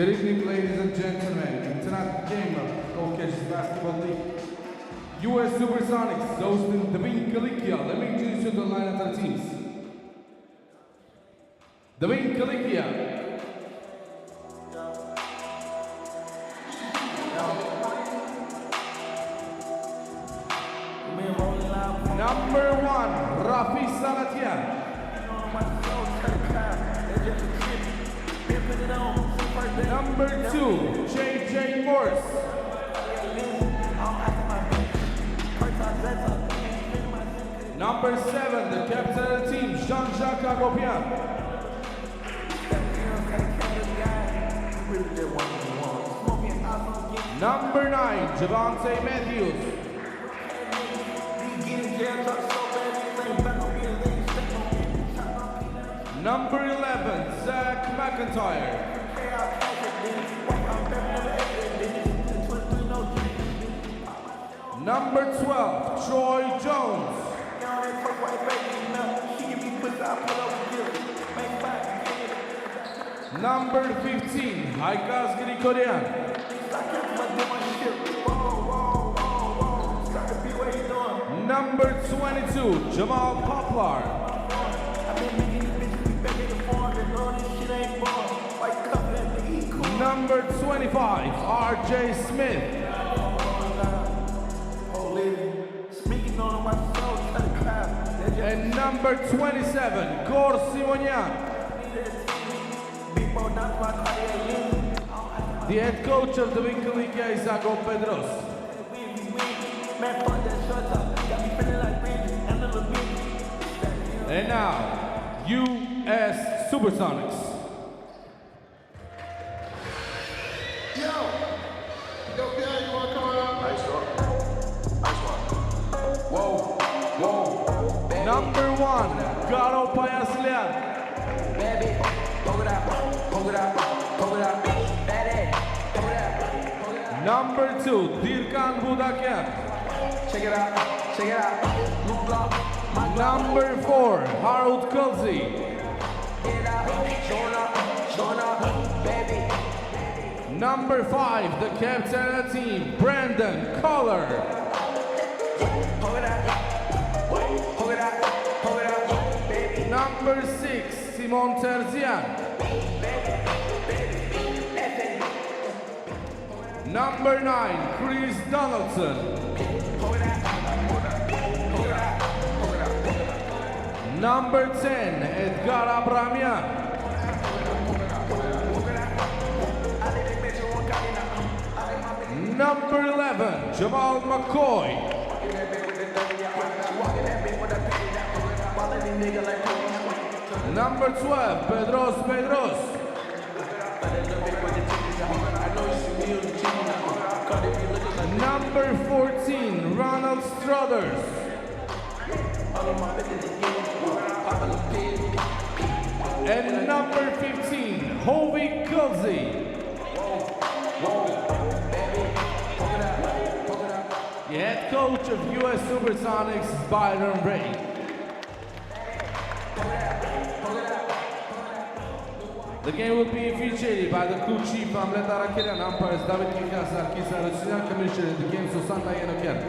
Good evening, ladies and gentlemen. In tonight's game of Caucasus Basketball League, US SUPERSONICs hosting DVIN-CILICIA. Let me introduce you to the lineup of the teams. DVIN-CILICIA. Number 1, Rafi Salatian. Number 2, JJ Morse. Number 7, the captain of the team, Jean-Jacques Agopian. Number 9, Javante Matthews. Number 11, Zach McIntyre. Number 12, Troy Jones. Number 15, Haikas Grigorian. Number 22, Jamal Poplar. Number 25, RJ Smith. And number 27, Gor Simonian. The head coach of the DVIN-CILICIA is Ago Pedros. And now, US SUPERSONICs. Yo, BI, you wanna come around? Nice one. Whoa, whoa. Baby. Number 1, Garo Payaslian. Baby, hold it up, hold it up, hold it up. Baby, hold it up. Number 2, Dirkan Budakian. Check it out, check it out. Move up. Number 4, Harold Kulzi. Get up, showing up, baby. Number 5, the captain of the team, Brandon Collar. Hold it up, hold it up, hold it up, baby. Number 6, Simon Terzian. Number 9, Chris Donaldson. Number 10, Edgar Abramian. Number 11, Jamal McCoy. Number 12, Pedros. Number 14, Ronald Struthers. And number 15, Hovey Kulzi. The head coach of US SUPERSONICs is Byron Ray. The game will be officiated by the crew chief Amlet Arakirian, umpires David Kikas, Arkisa Rusian, commissioner in the game Susanna Yenokian.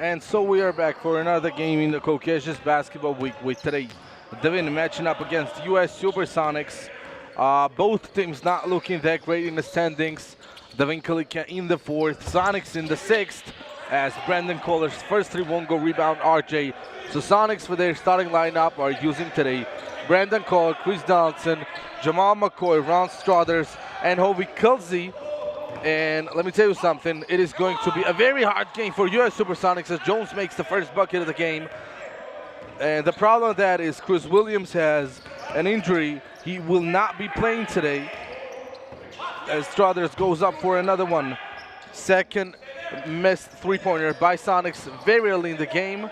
And so we are back for another game in the Caucasus Basketball Week with today DVIN matching up against US Supersonics. Both teams not looking that great in the standings. DVIN-CILICIA in the 4th, Sonics in the 6th, as Brandon Coller's first three won't go, rebound RJ. So Sonics for their starting lineup are using today Brandon Coller, Chris Donaldson, Jamal McCoy, Ron Struthers, and Hovey Kulzi. And let me tell you something, it is going to be a very hard game for US Supersonics as Jones makes the first bucket of the game. And the problem with that is Chris Williams has an injury. He will not be playing today as Struthers goes up for another one. Second missed three-pointer by Sonics very early in the game,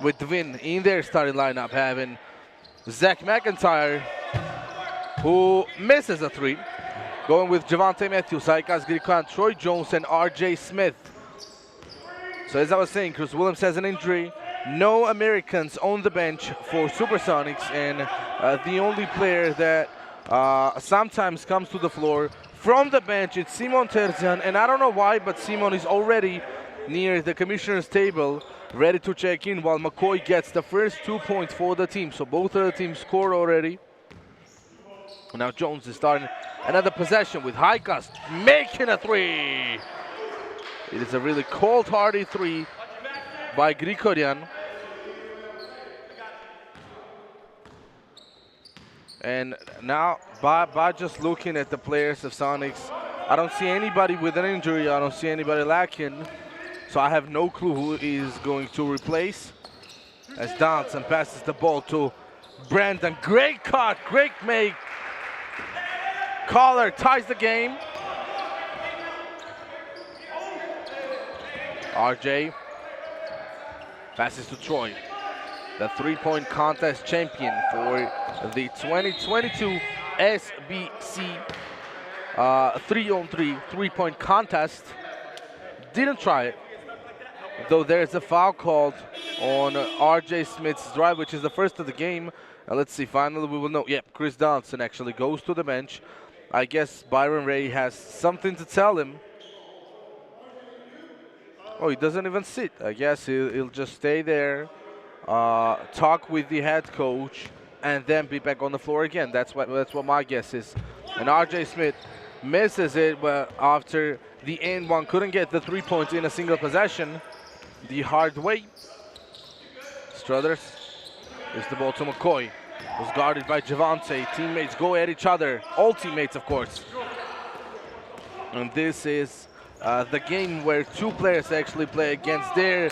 with DVIN in their starting lineup having Zach McIntyre, who misses a three. Going with Javante Matthews, Aikas Grikan, Troy Jones, and RJ Smith. So as I was saying, Chris Williams has an injury. No Americans on the bench for Supersonics, and the only player that sometimes comes to the floor from the bench is Simon Terzian. And I don't know why, but Simon is already near the commissioner's table, ready to check in, while McCoy gets the first 2 points for the team. So both of the teams score already. Now Jones is starting another possession with Haikas making a three. It is a really cold-hearted three by Grigorian. And now by just looking at the players of Sonics, I don't see anybody with an injury. I don't see anybody lacking. So I have no clue who is going to replace. As Donaldson passes the ball to Brandon. Great cut, great make. Collar ties the game. RJ passes to Troy, the three-point contest champion for the 2022 SBC 3-on-3 three-point contest. Didn't try it, though there's a foul called on RJ Smith's drive, which is the first of the game. And let's see, finally we will know. Yep, Chris Donaldson actually goes to the bench. I guess Byron Ray has something to tell him. Oh, he doesn't even sit. I guess he'll just stay there, talk with the head coach, and then be back on the floor again. That's what my guess is. And RJ Smith misses it, but after the end one couldn't get the 3 points in a single possession the hard way. Struthers gives the ball to McCoy. Was guarded by Javante. Teammates go at each other. All teammates, of course. And this is the game where two players actually play against their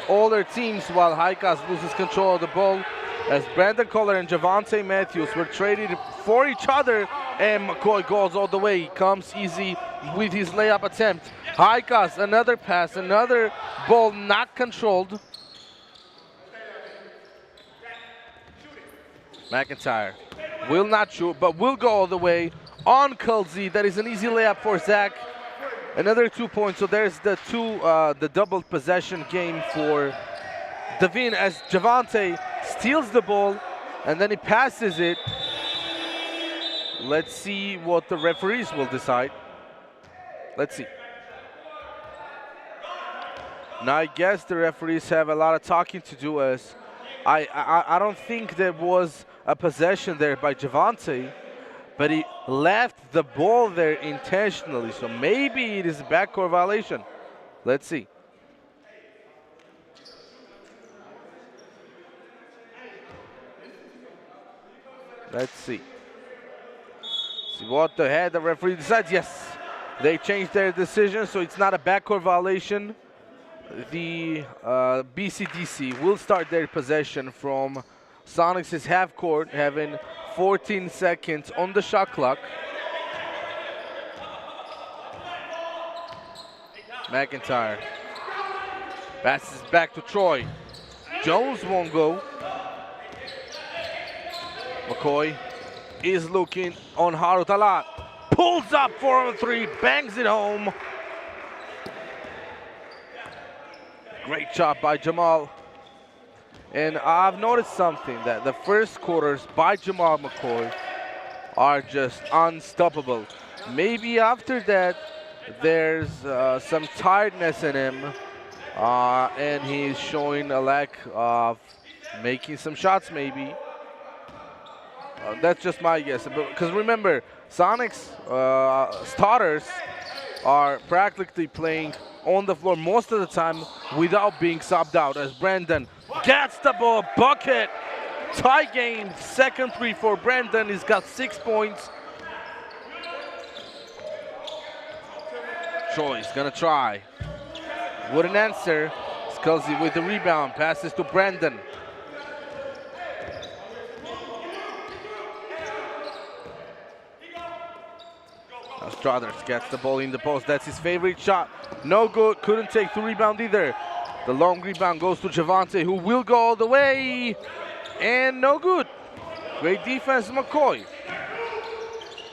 older teams, while Haikas loses control of the ball, as Brandon Coller and Javante Matthews were traded for each other, and McCoy goes all the way. He comes easy with his layup attempt. Haikas, another pass, another ball not controlled. McIntyre will not shoot, but will go all the way on Kulzi. That is an easy layup for Zach. Another 2 points. So there's the double possession game for DVIN, as Javante steals the ball and then he passes it. Let's see what the referees will decide. Let's see. Now I guess the referees have a lot of talking to do, as I don't think there was a possession there by Javante, but he left the ball there intentionally. So maybe it is a backcourt violation. Let's see. Let's see. See what the head the referee decides. Yes, they changed their decision, so it's not a backcourt violation. The BCDC will start their possession from Sonics' half court, having 14 seconds on the shot clock. McIntyre passes back to Troy. Jones won't go. McCoy is looking on Harut a lot. Pulls up 4-on-3, bangs it home. Great shot by Jamal. And I've noticed something, that the first quarters by Jamal McCoy are just unstoppable. Maybe after that, there's some tiredness in him. and he's showing a lack of making some shots maybe. That's just my guess. Because remember, Sonics starters are practically playing on the floor most of the time without being subbed out, as Brandon gets the ball, bucket, tie game, second three for Brandon. He's got 6 points. Troy's gonna try. Wouldn't answer. Scully with the rebound, passes to Brandon. Struthers gets the ball in the post. That's his favorite shot. No good. Couldn't take the rebound either. The long rebound goes to Javante, who will go all the way. And no good. Great defense, McCoy.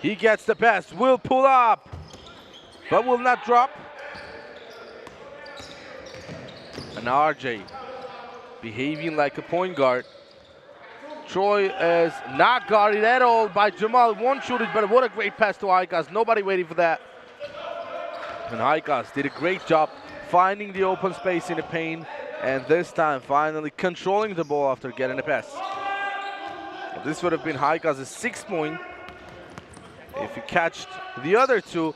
He gets the pass. Will pull up, but will not drop. And RJ behaving like a point guard. Troy is not guarded at all by Jamal. Won't shoot it, but what a great pass to Haikas. Nobody waiting for that. And Haikas did a great job finding the open space in the paint, and this time finally controlling the ball after getting a pass. This would have been Haikas' 6th point if he catched the other two.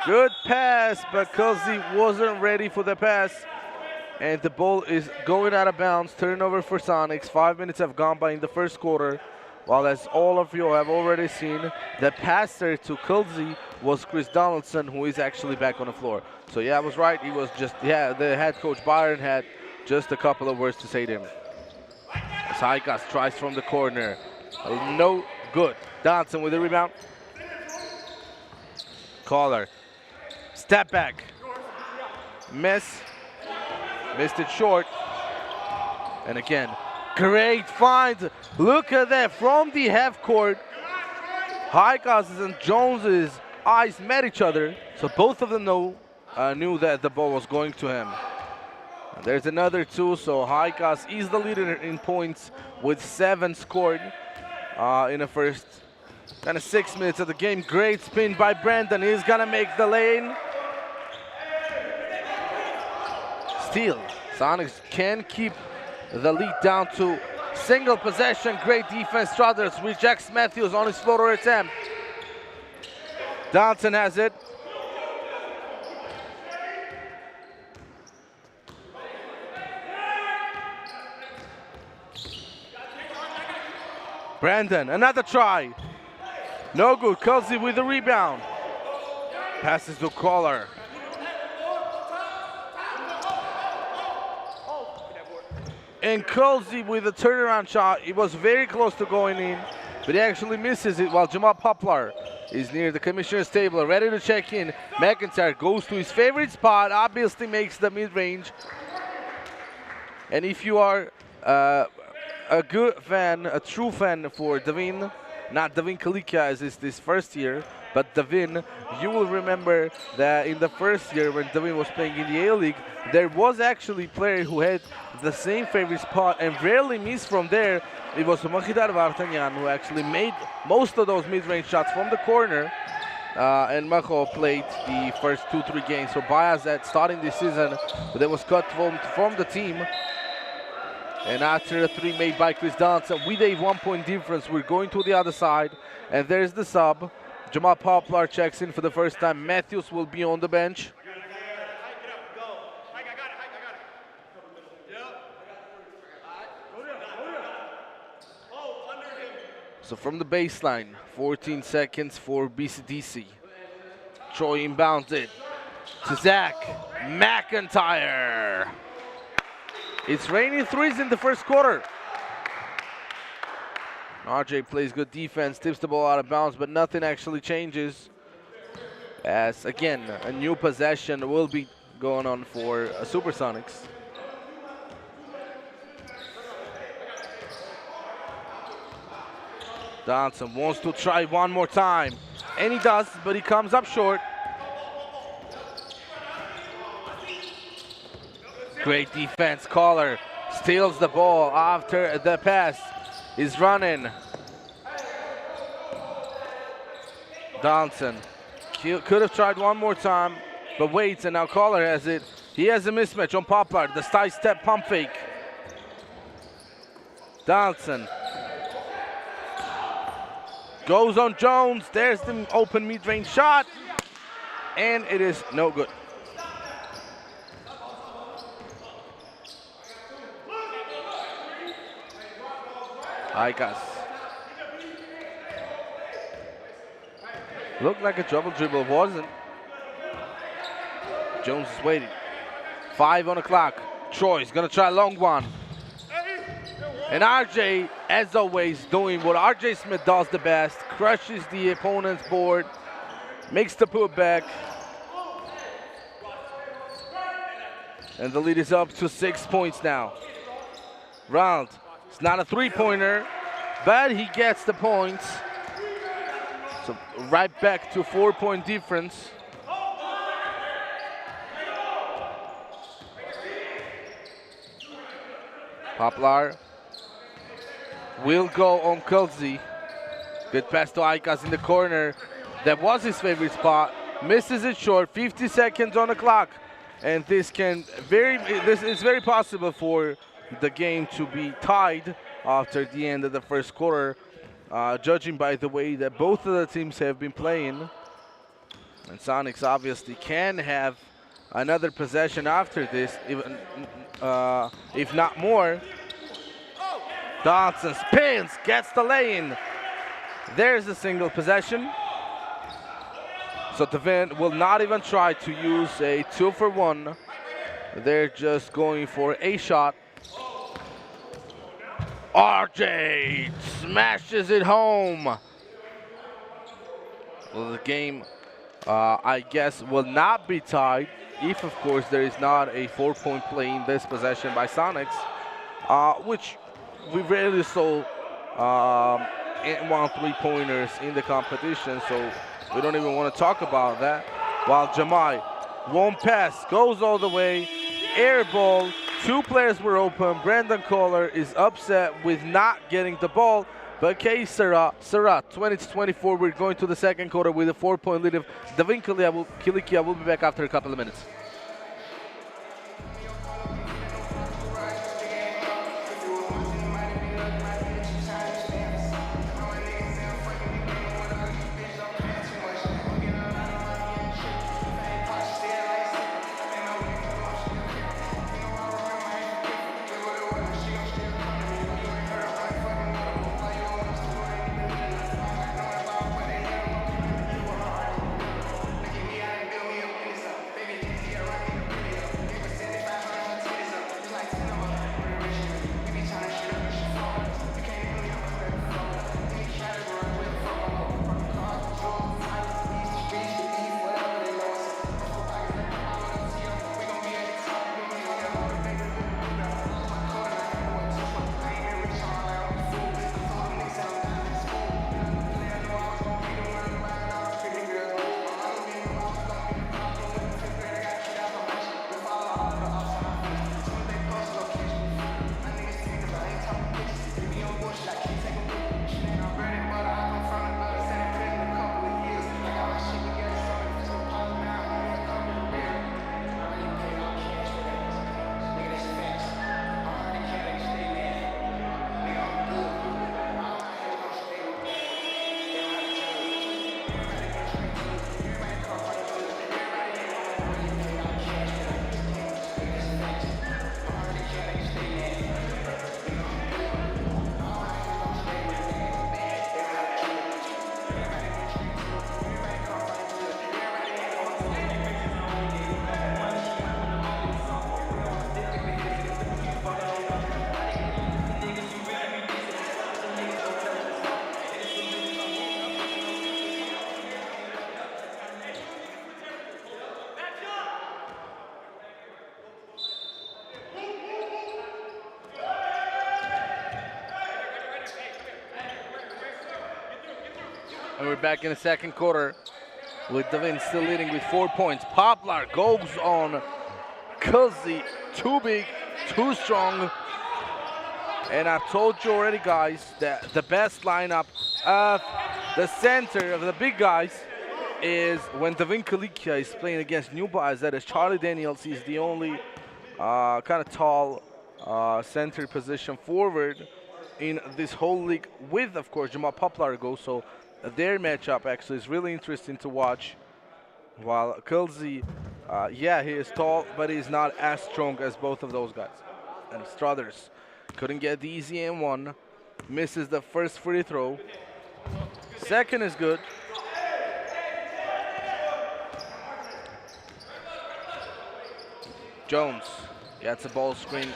Good pass, but Kelsey wasn't ready for the pass. And the ball is going out of bounds. Turnover for Sonics. 5 minutes have gone by in the first quarter. While as all of you have already seen, the passer to Kelsey was Chris Donaldson, who is actually back on the floor. So yeah, I was right. He was just, yeah, the head coach Byron had just a couple of words to say to him. As Haikas tries from the corner. No good. Donaldson with the rebound. Collar. Step back. Miss. Missed it short. And again, great find. Look at that from the half court. Haikas and Jones's eyes met each other, so both of them knew that the ball was going to him. And there's another two, so Haikas is the leader in points with 7 scored in the first kind of 6 minutes of the game. Great spin by Brandon. He's gonna make the lane. Steal. Sonics can keep the lead down to single possession. Great defense. Struthers rejects Matthews on his floater attempt. Johnson has it. Brandon, another try. No good. Kelsey with the rebound. Passes to Collar. And Kelsey with a turnaround shot. It was very close to going in, but he actually misses it while Jamal Poplar is near the commissioner's table, ready to check in. McIntyre goes to his favorite spot, obviously makes the mid-range. And if you are a good fan, a true fan for DVIN, not DVIN-CILICIA as is this first year, but DVIN, you will remember that in the first year when DVIN was playing in the A-League, there was actually a player who had the same favorite spot and rarely missed from there. It was Mahidar Vartanyan who actually made most of those mid-range shots from the corner. And Macho played the first 2-3 games for Bayazet starting this season, but that was cut from the team. And after a 3 made by Chris Donaldson, with a 1-point difference, we're going to the other side. And there's the sub. Jamal Poplar checks in for the first time. Matthews will be on the bench. So from the baseline, 14 seconds for BCDC. Troy inbounds it to Zach McIntyre. It's raining threes in the first quarter. RJ plays good defense, tips the ball out of bounds, but nothing actually changes. As again, a new possession will be going on for Supersonics. Johnson wants to try one more time, and he does, but he comes up short. Great defense. Collar steals the ball after the pass is running. Johnson could have tried one more time, but waits, and now Collar has it. He has a mismatch on Poplar. The side step pump fake. Donaldson goes on Jones. There's the open mid-range shot. And it is no good. Caucasus. Looked like a double dribble, wasn't. Jones is waiting. 5 on the clock. Troy's gonna try a long one. And RJ, as always, doing what RJ Smith does the best. Crushes the opponent's board. Makes the putback. And the lead is up to 6 points now. Round. It's not a three-pointer, but he gets the points. So right back to 4-point difference. Poplar will go on Kulzi. Good pass to Aikas in the corner. That was his favorite spot. Misses it short. 50 seconds on the clock, and this is very possible for the game to be tied after the end of the first quarter, judging by the way that both of the teams have been playing. And Sonics obviously can have another possession after this, even if not more. Dodson spins, gets the lay-in. There's a single possession. So DeVin will not even try to use a 2-for-1. They're just going for a shot. RJ smashes it home. Well, the game, I guess, will not be tied if, of course, there is not a 4-point play in this possession by Sonics, which we rarely saw 1 3-pointers in the competition, so we don't even want to talk about that. While Jamai won't pass, goes all the way, air ball. 2 players were open. Brandon Kohler is upset with not getting the ball, but K. Surratt, 20-24. We're going to the second quarter with a 4-point lead of DVIN-CILICIA. Will be back after a couple of minutes. And we're back in the second quarter with DeVin still leading with 4 points. Poplar goes on Kulzi. Too big, too strong. And I've told you already, guys, that the best lineup of the center of the big guys is when DVIN-CILICIA is playing against new guys, that is Charlie Daniels. He's the only kind of tall center position forward in this whole league with, of course, Jamal Poplargo. So their matchup actually is really interesting to watch. While Kilsey, yeah, he is tall, but he's not as strong as both of those guys. And Struthers couldn't get the easy and one. Misses the first free throw. Second is good. Jones gets a ball screen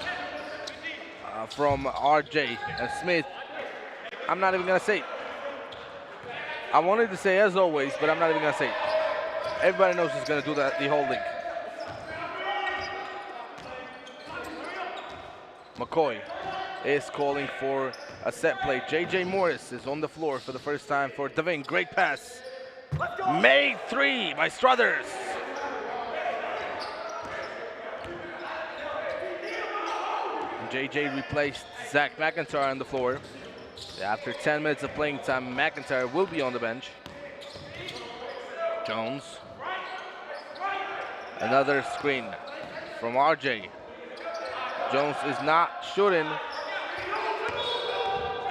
from RJ and Smith. I'm not even going to say it. I wanted to say as always, but I'm not even going to say it. Everybody knows he's going to do that the whole league. McCoy is calling for a set play. JJ Morris is on the floor for the first time for DVIN. Great pass. Made three by Struthers. And JJ replaced Zach McIntyre on the floor. After 10 minutes of playing time, McIntyre will be on the bench. Jones. Another screen from RJ. Jones is not shooting.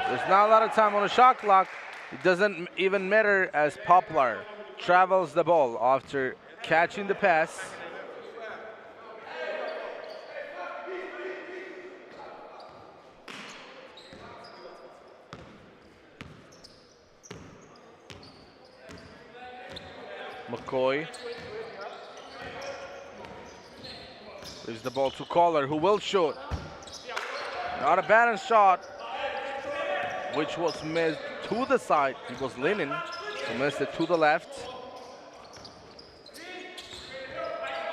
There's not a lot of time on the shot clock. It doesn't even matter as Poplar travels the ball after catching the pass. McCoy leaves the ball to Collar, who will shoot. Not a bad shot, which was missed to the side. He was leaning, so missed it to the left.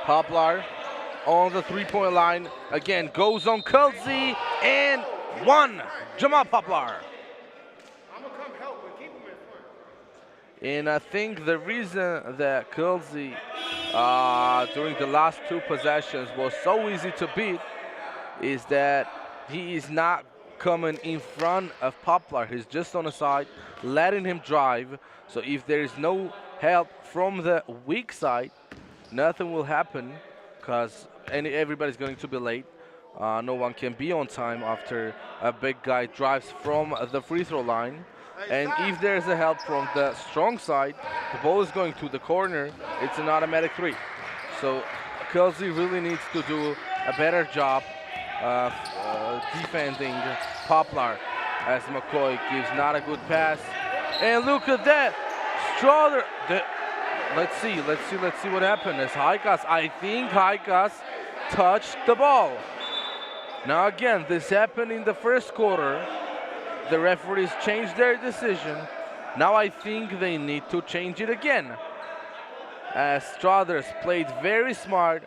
Poplar on the three-point line. Again, goes on Kelsey, and one. Jamal Poplar. And I think the reason that Kelsey during the last two possessions was so easy to beat is that he is not coming in front of Poplar. He's just on the side, letting him drive. So if there is no help from the weak side, nothing will happen because everybody's going to be late. No one can be on time after a big guy drives from the free throw line. And if there's a help from the strong side, the ball is going to the corner. It's an automatic three. So Kelsey really needs to do a better job of defending Poplar as McCoy gives not a good pass. And look at that. Strother. Let's see what happened. As Haikas, I think Haikas touched the ball. Now again, this happened in the first quarter. The referees changed their decision. Now I think they need to change it again. As Struthers played very smart.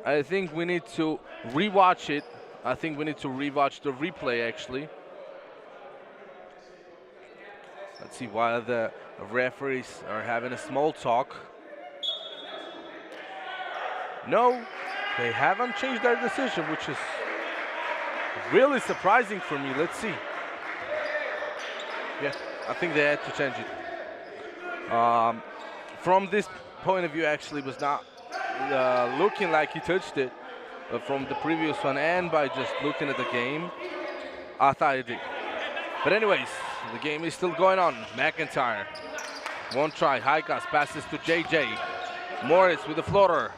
I think we need to rewatch it. I think we need to rewatch the replay actually. Let's see why the referees are having a small talk. No, they haven't changed their decision, which is really surprising for me. Let's see. Yeah, I think they had to change it. From this point of view, actually, was not looking like he touched it from the previous one, and by just looking at the game, I thought he did. But anyways, the game is still going on. McIntyre, one try. Haikas passes to JJ. Morris with the floater.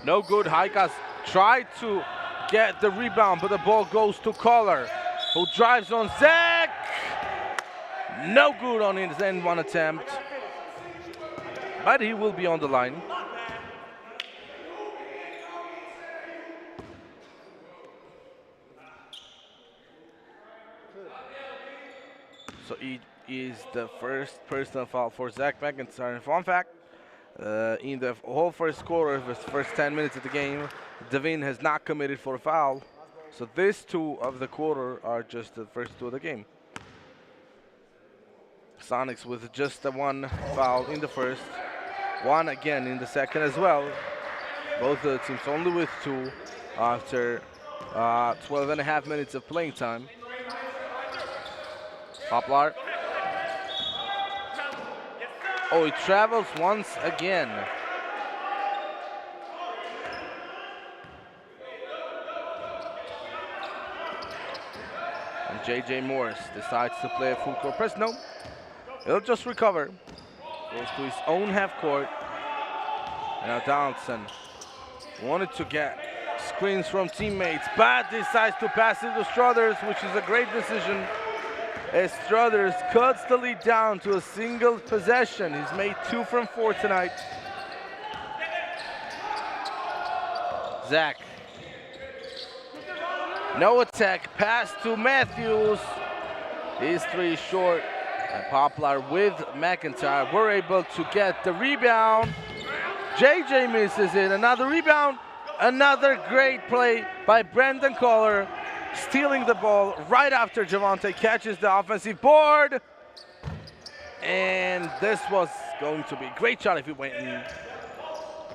No good. Haikas tried to get the rebound, but the ball goes to Collar, who drives on Zach. No good on his end one attempt, but he will be on the line. So it is the first personal foul for Zach McIntyre. And fun fact, in the whole first quarter, the first 10 minutes of the game, DVIN has not committed for a foul. So these two of the quarter are just the first two of the game. Sonics with just the one foul in the first, one again in the second as well. Both of the teams only with two after 12 and a half minutes of playing time. Poplar. Oh, it travels once again. And JJ Morris decides to play a full court press. No, he'll just recover. Goes to his own half court. And now Donaldson wanted to get screens from teammates, but decides to pass it to Struthers, which is a great decision. As Struthers cuts the lead down to a single possession. He's made 2 from 4 tonight. Zach. No attack, pass to Matthews. His 3 is short. And Poplar with McIntyre were able to get the rebound. JJ misses it. Another rebound. Another great play by Brendan Collar, stealing the ball right after Javante catches the offensive board. And this was going to be a great shot if it went in.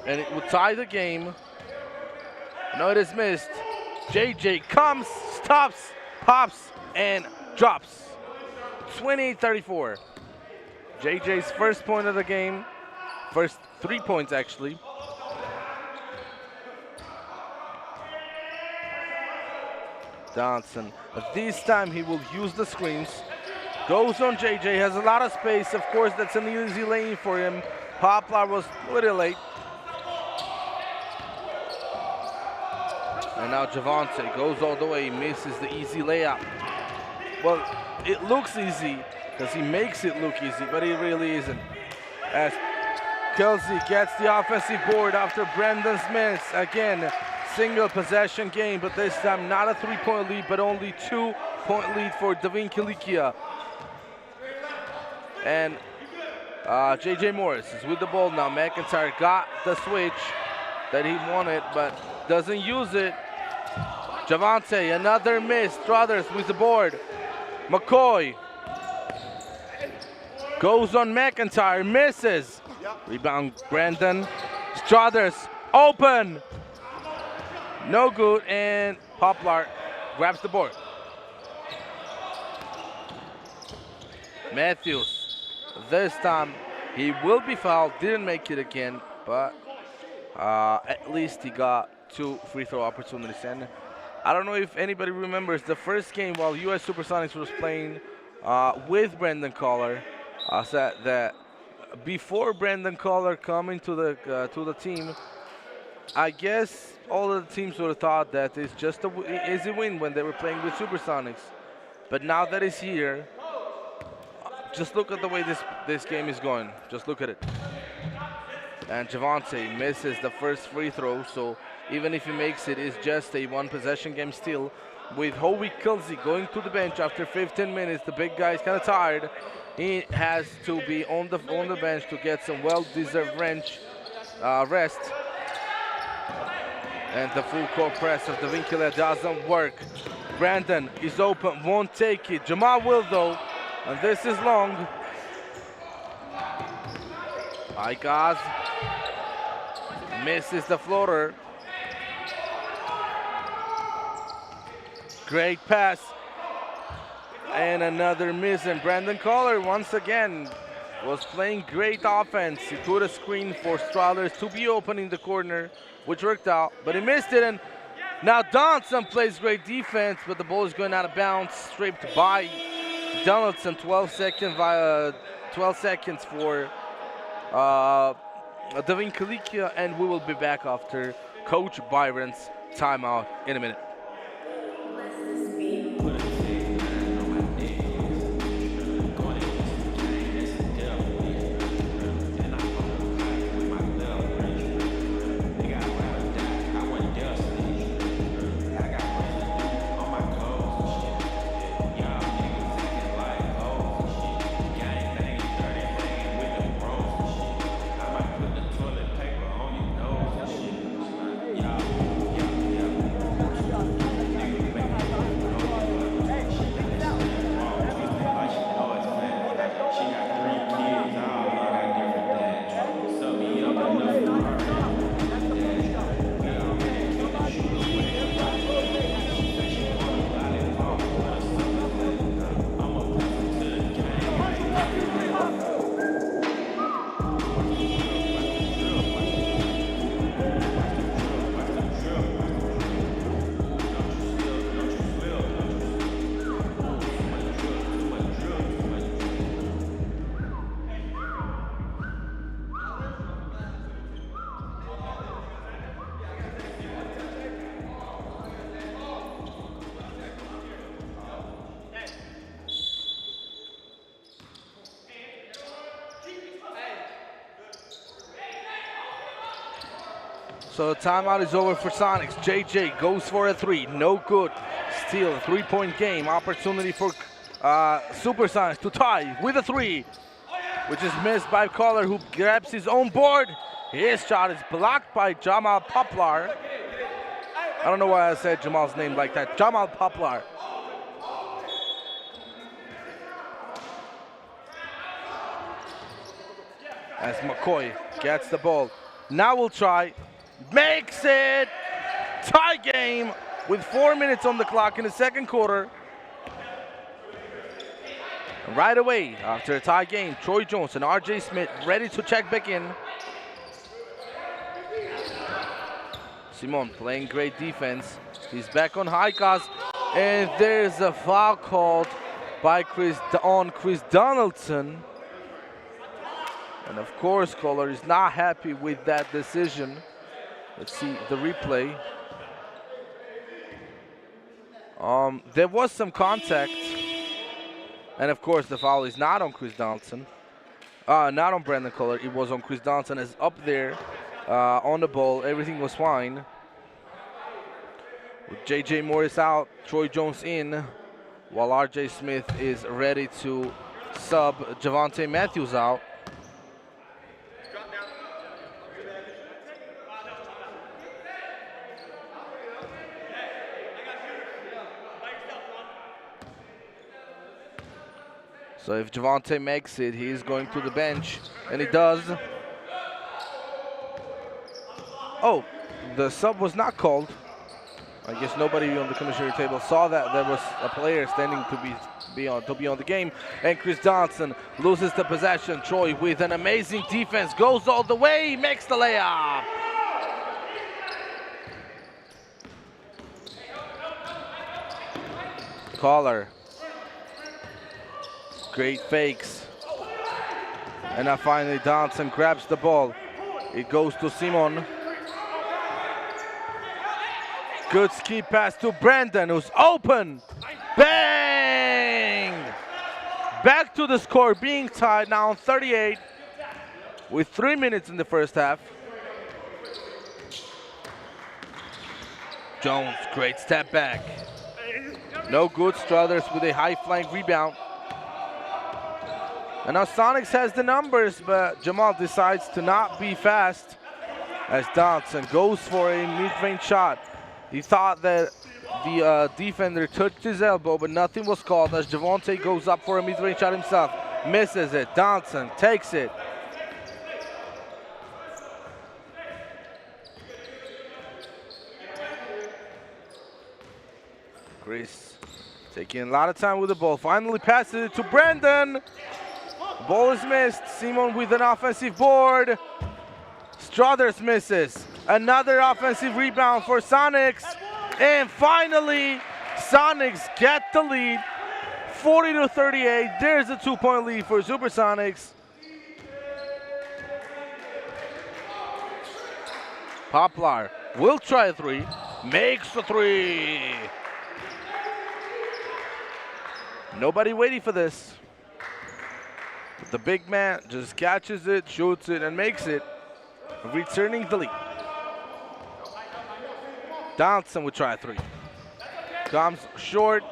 And it would tie the game. No, it is missed. JJ comes, stops, pops, and drops. 28-34. JJ's first point of the game. First 3 points, actually. Johnson. But this time he will use the screens. Goes on JJ, has a lot of space. Of course, that's an easy lane for him. Poplar was a little late. And now Javante goes all the way, misses the easy layup. Well, it looks easy because he makes it look easy, but it really isn't. As Kelsey gets the offensive board after Brendan's miss. Again, single possession game, but this time not a 3-point lead, but only 2-point lead for DVIN-CILICIA. And JJ Morris is with the ball now. McIntyre got the switch that he wanted, but doesn't use it. Javante, another miss. Struthers with the board. McCoy goes on McIntyre, misses. Rebound Brandon. Struthers open. No good, and Poplar grabs the board. Matthews, this time he will be fouled. Didn't make it again, but at least he got 2 free throw opportunities. And I don't know if anybody remembers the first game while US Supersonics was playing with Brendan Collar. I said that before Brendan Collar coming to the team, I guess all of the teams would have thought that it's just an easy win when they were playing with Supersonics. But now that he's here, just look at the way this game is going. Just look at it. And Javante misses the first free throw, so even if he makes it, it's just a 1-possession game still. With Howie Kelsey going to the bench after 15 minutes, the big guy is kind of tired. He has to be on the bench to get some well-deserved rest. And the full court press of DVIN-CILICIA doesn't work. Brandon is open, won't take it. Jamal will though, and this is long. Icaz misses the floater. Great pass. And another miss, and Brandon Collar once again was playing great offense. He put a screen for Struthers to be open in the corner, which worked out, but he missed it. And now Donaldson plays great defense, but the ball is going out of bounds, stripped by Donaldson. 12 seconds for DVIN-CILICIA, and we will be back after Coach Byron's timeout in a minute. So the timeout is over for Sonics. JJ goes for a three. No good. Still a three-point game. Opportunity for Supersonics to tie with a three, which is missed by Collar, who grabs his own board. His shot is blocked by Jamal Poplar. I don't know why I said Jamal's name like that. Jamal Poplar. As McCoy gets the ball. Now we'll try. Makes it! Tie game with 4 minutes on the clock in the second quarter. Right away, after a tie game, Troy Jones and RJ Smith ready to check back in. Simon playing great defense. He's back on Caucasus, and there's a foul called by Chris Donaldson. And of course, Kohler is not happy with that decision. Let's see the replay. There was some contact. And of course, the foul is not on Chris Donaldson. Not on Brandon Kohler. It was on Chris Donaldson. As up there on the ball. Everything was fine. With JJ Morris out, Troy Jones in, while RJ Smith is ready to sub Javante Matthews out. So if Javante makes it, he's going to the bench, and he does. Oh, the sub was not called. I guess nobody on the commissioner table saw that there was a player standing to be on the game. And Chris Johnson loses the possession. Troy with an amazing defense goes all the way, makes the layup. Collar. Great fakes. And now finally Johnson grabs the ball. It goes to Simon. Good ski pass to Brandon, who's open. Bang! Back to the score, being tied now on 38 with 3 minutes in the first half. Jones, great step back. No good. Struthers with a high flying rebound. And now Sonics has the numbers, but Jamal decides to not be fast as Johnson goes for a mid-range shot. He thought that the defender touched his elbow, but nothing was called as Javante goes up for a mid-range shot himself. Misses it. Johnson takes it. Chris taking a lot of time with the ball. Finally passes it to Brandon. Ball is missed. Simon with an offensive board. Struthers misses. Another offensive rebound for Sonics. And finally, Sonics get the lead. 40-38. There's a 2-point lead for Supersonics. Poplar will try a three. Makes the three. Nobody waiting for this. But the big man just catches it, shoots it, and makes it, returning the lead. Johnson would try a three. Comes short.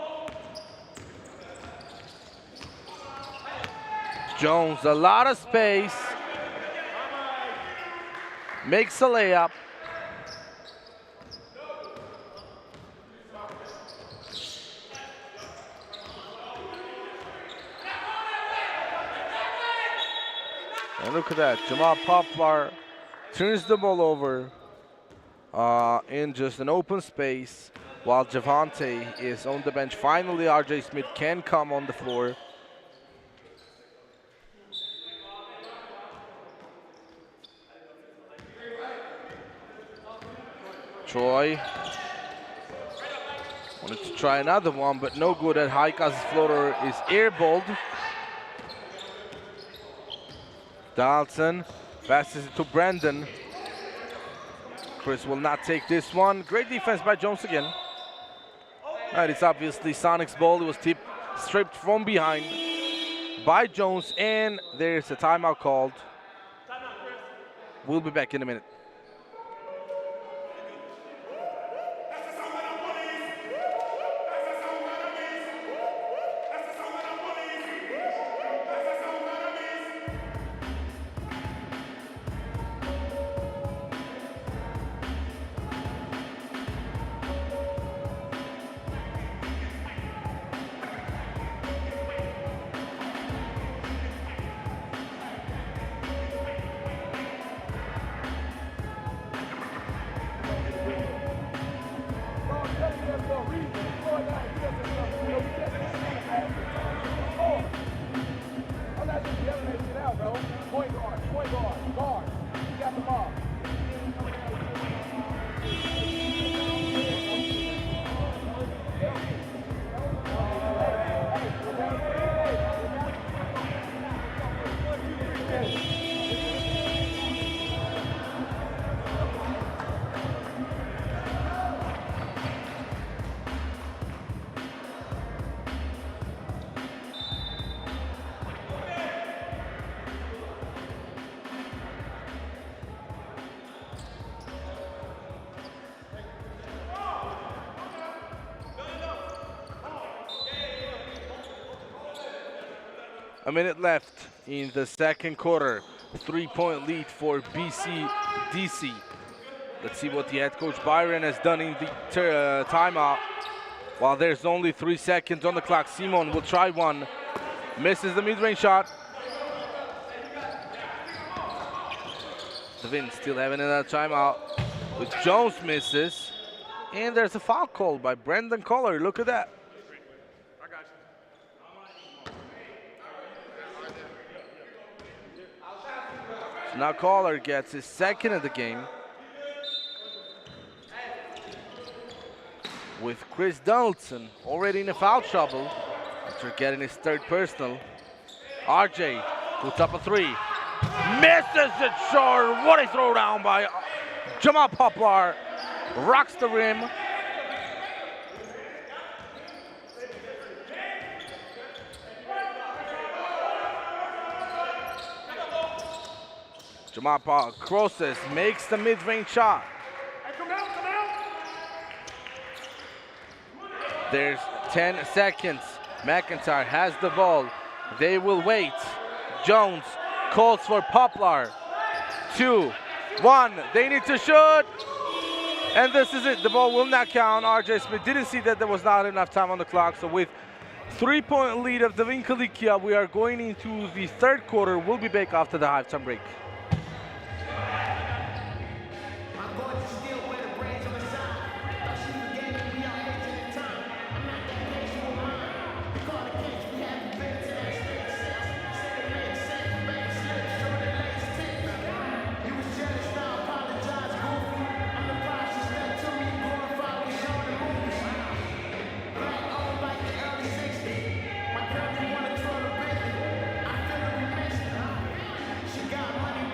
Jones, a lot of space. Makes a layup. And look at that, Jamal Poplar turns the ball over in just an open space while Javante is on the bench. Finally, RJ Smith can come on the floor. Troy wanted to try another one, but no good. At Caucasus floater is airballed. Donaldson passes it to Brandon. Chris will not take this one. Great defense by Jones again. And it's obviously Sonic's ball. It was stripped from behind by Jones, and there's a timeout called. We'll be back in a minute. A minute left in the second quarter. 3-point lead for BC DC. Let's see what the head coach Byron has done in the timeout. While there's only 3 seconds on the clock, Simon will try one. Misses the mid-range shot. DVIN still having another timeout. With Jones misses. And there's a foul call by Brendan Collar. Look at that. So now Collar gets his second of the game. With Chris Donaldson already in a foul trouble after getting his third personal. RJ puts up a three. Misses it short. What a throwdown by Jamal Poplar. Rocks the rim. Jamal Poplar crosses, makes the mid-range shot. There's 10 seconds. McIntyre has the ball. They will wait. Jones calls for Poplar. 2, 1. They need to shoot. And this is it. The ball will not count. RJ Smith didn't see that there was not enough time on the clock. So with 3-point lead of DVIN-CILICIA, we are going into the third quarter. We'll be back after the halftime break. She got money.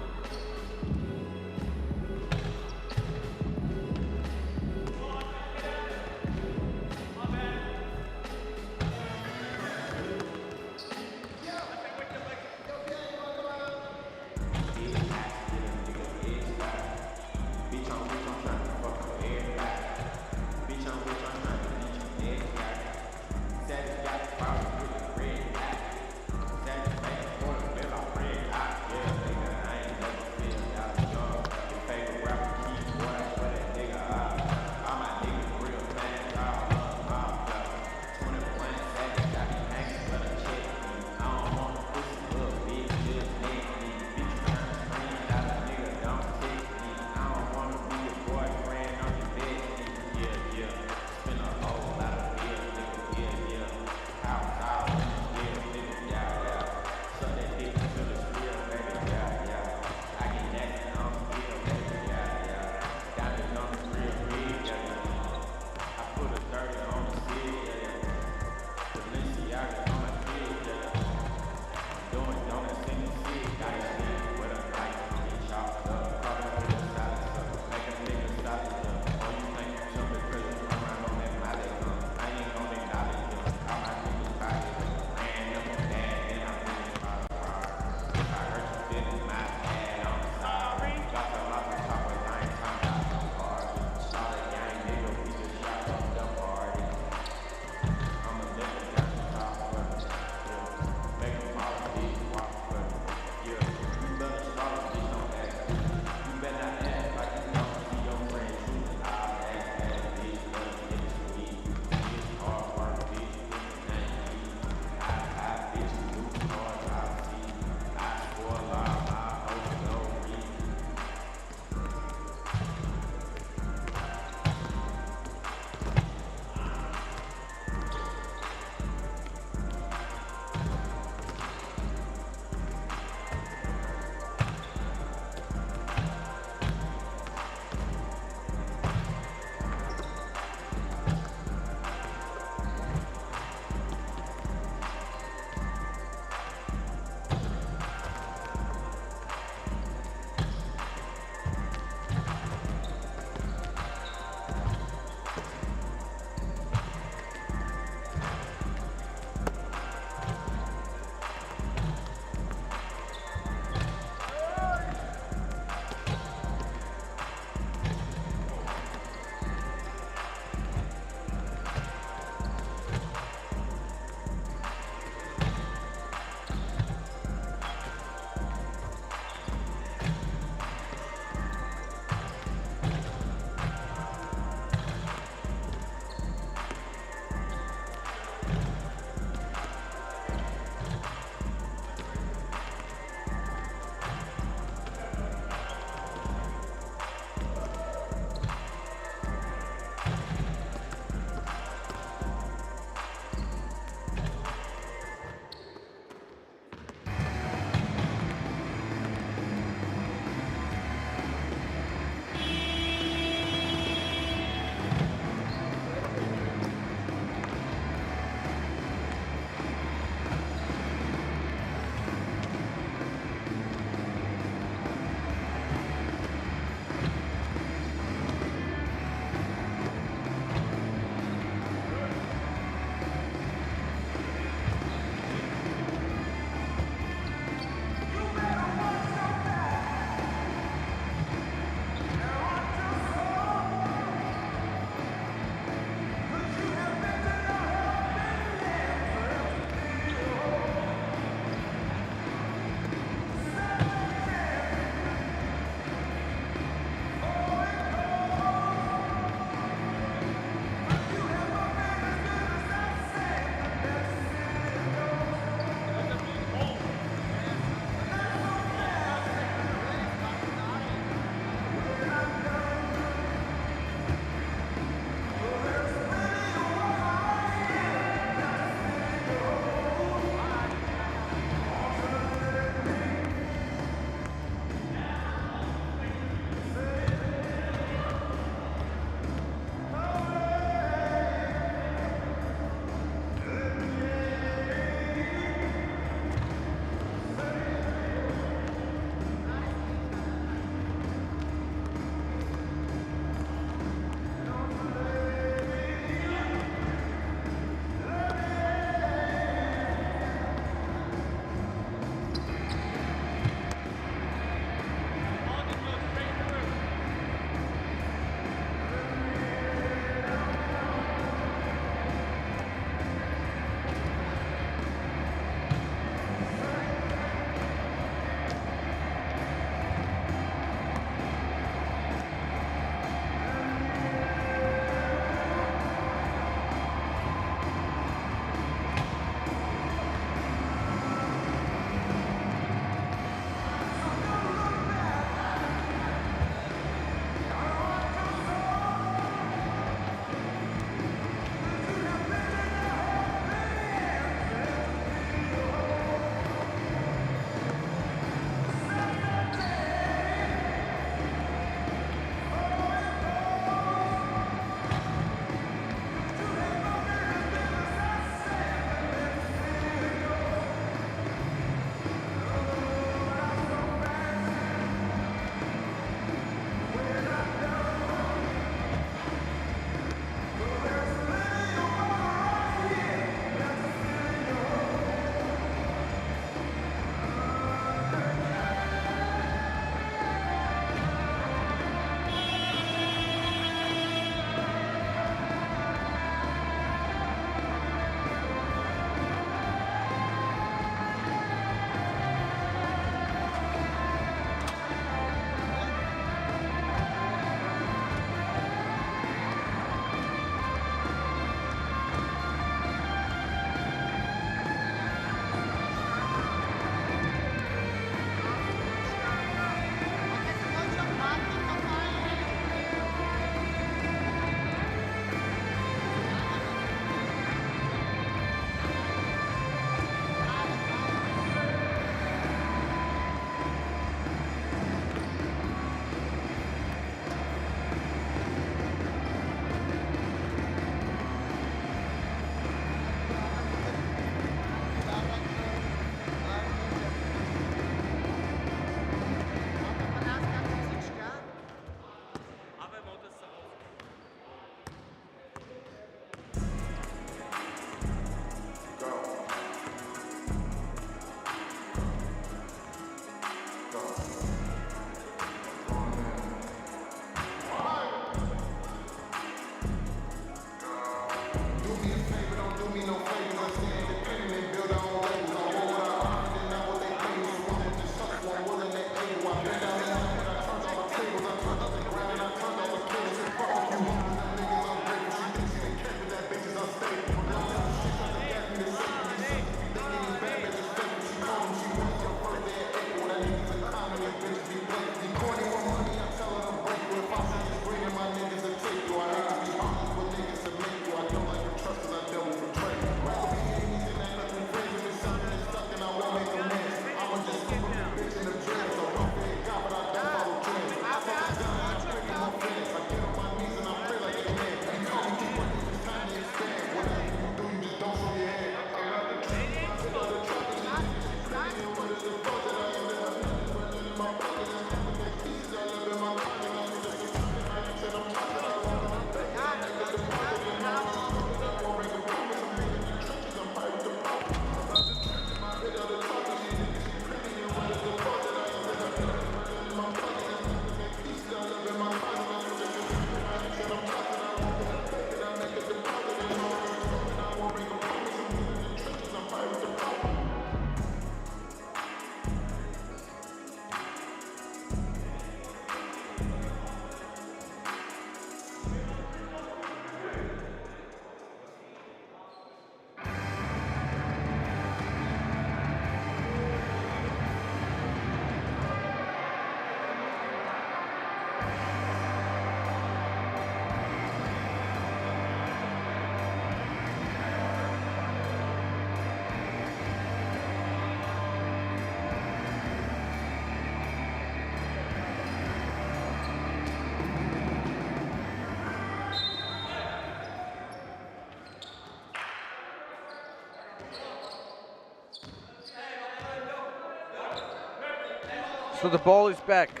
So the ball is back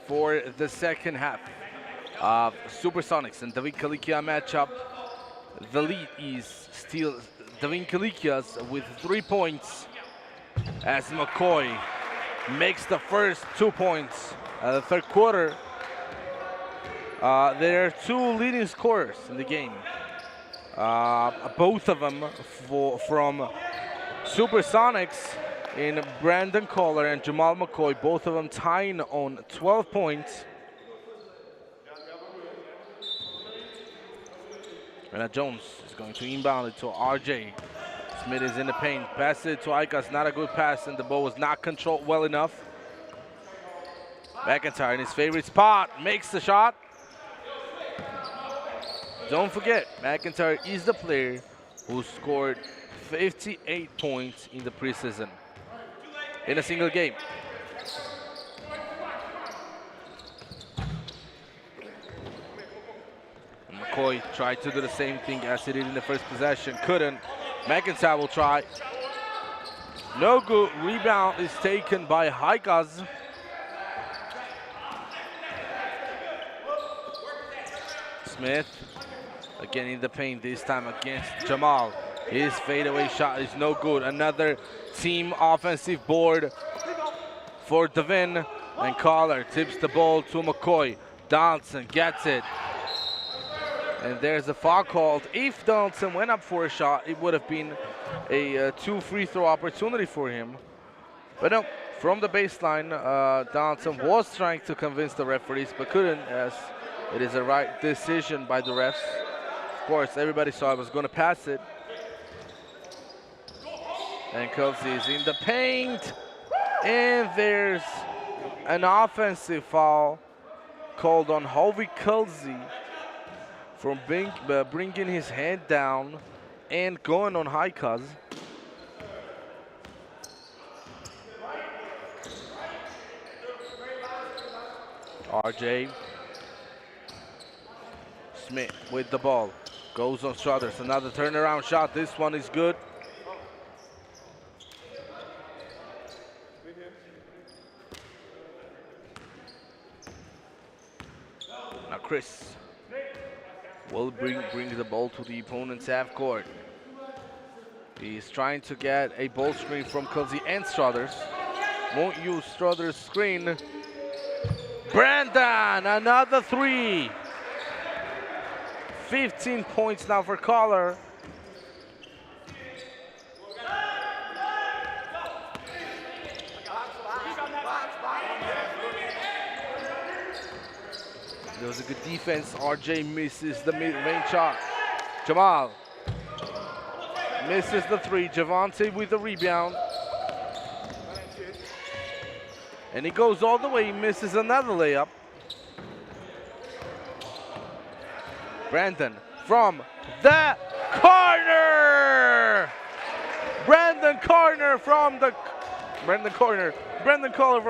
for the second half of Supersonics and DVIN-CILICIA matchup. The lead is still DVIN-CILICIA's with 3 points as McCoy makes the first 2 points of the third quarter. There are 2 leading scorers in the game. Both of them from Supersonics in Brandon Kohler and Jamal McCoy, both of them tying on 12 points. And Jones is going to inbound it to RJ. Smith is in the paint, passes it to Icas, not a good pass, and the ball was not controlled well enough. McIntyre in his favorite spot, makes the shot. Don't forget, McIntyre is the player who scored 58 points in the preseason in a single game. McCoy tried to do the same thing as he did in the first possession, couldn't. McIntyre will try. No good. Rebound is taken by Haikaz. Smith again in the paint, this time against Jamal. His fadeaway shot is no good. Another team offensive board for DVIN, and Collar tips the ball to McCoy. Donaldson gets it. And there's a foul called. If Donaldson went up for a shot, it would have been a 2 free throw opportunity for him. But no, from the baseline, Donaldson was trying to convince the referees, but couldn't, as it is a right decision by the refs. Of course, everybody saw it was going to pass it. And Kelsey is in the paint. And there's an offensive foul called on Hovey Kelsey from bringing his hand down and going on Haikaz. RJ Smith with the ball, goes on Struthers, another turnaround shot. This one is good. Now Chris will bring the ball to the opponent's half court. He's trying to get a ball screen from Kelsey and Struthers. Won't use Struthers' screen. Brandon, another 3. 15 points now for Collar. There was a good defense. RJ misses the mid-range shot. Jamal misses the 3. Javante with the rebound. And he goes all the way, he misses another layup. Brandon from the corner! Brandon Collar from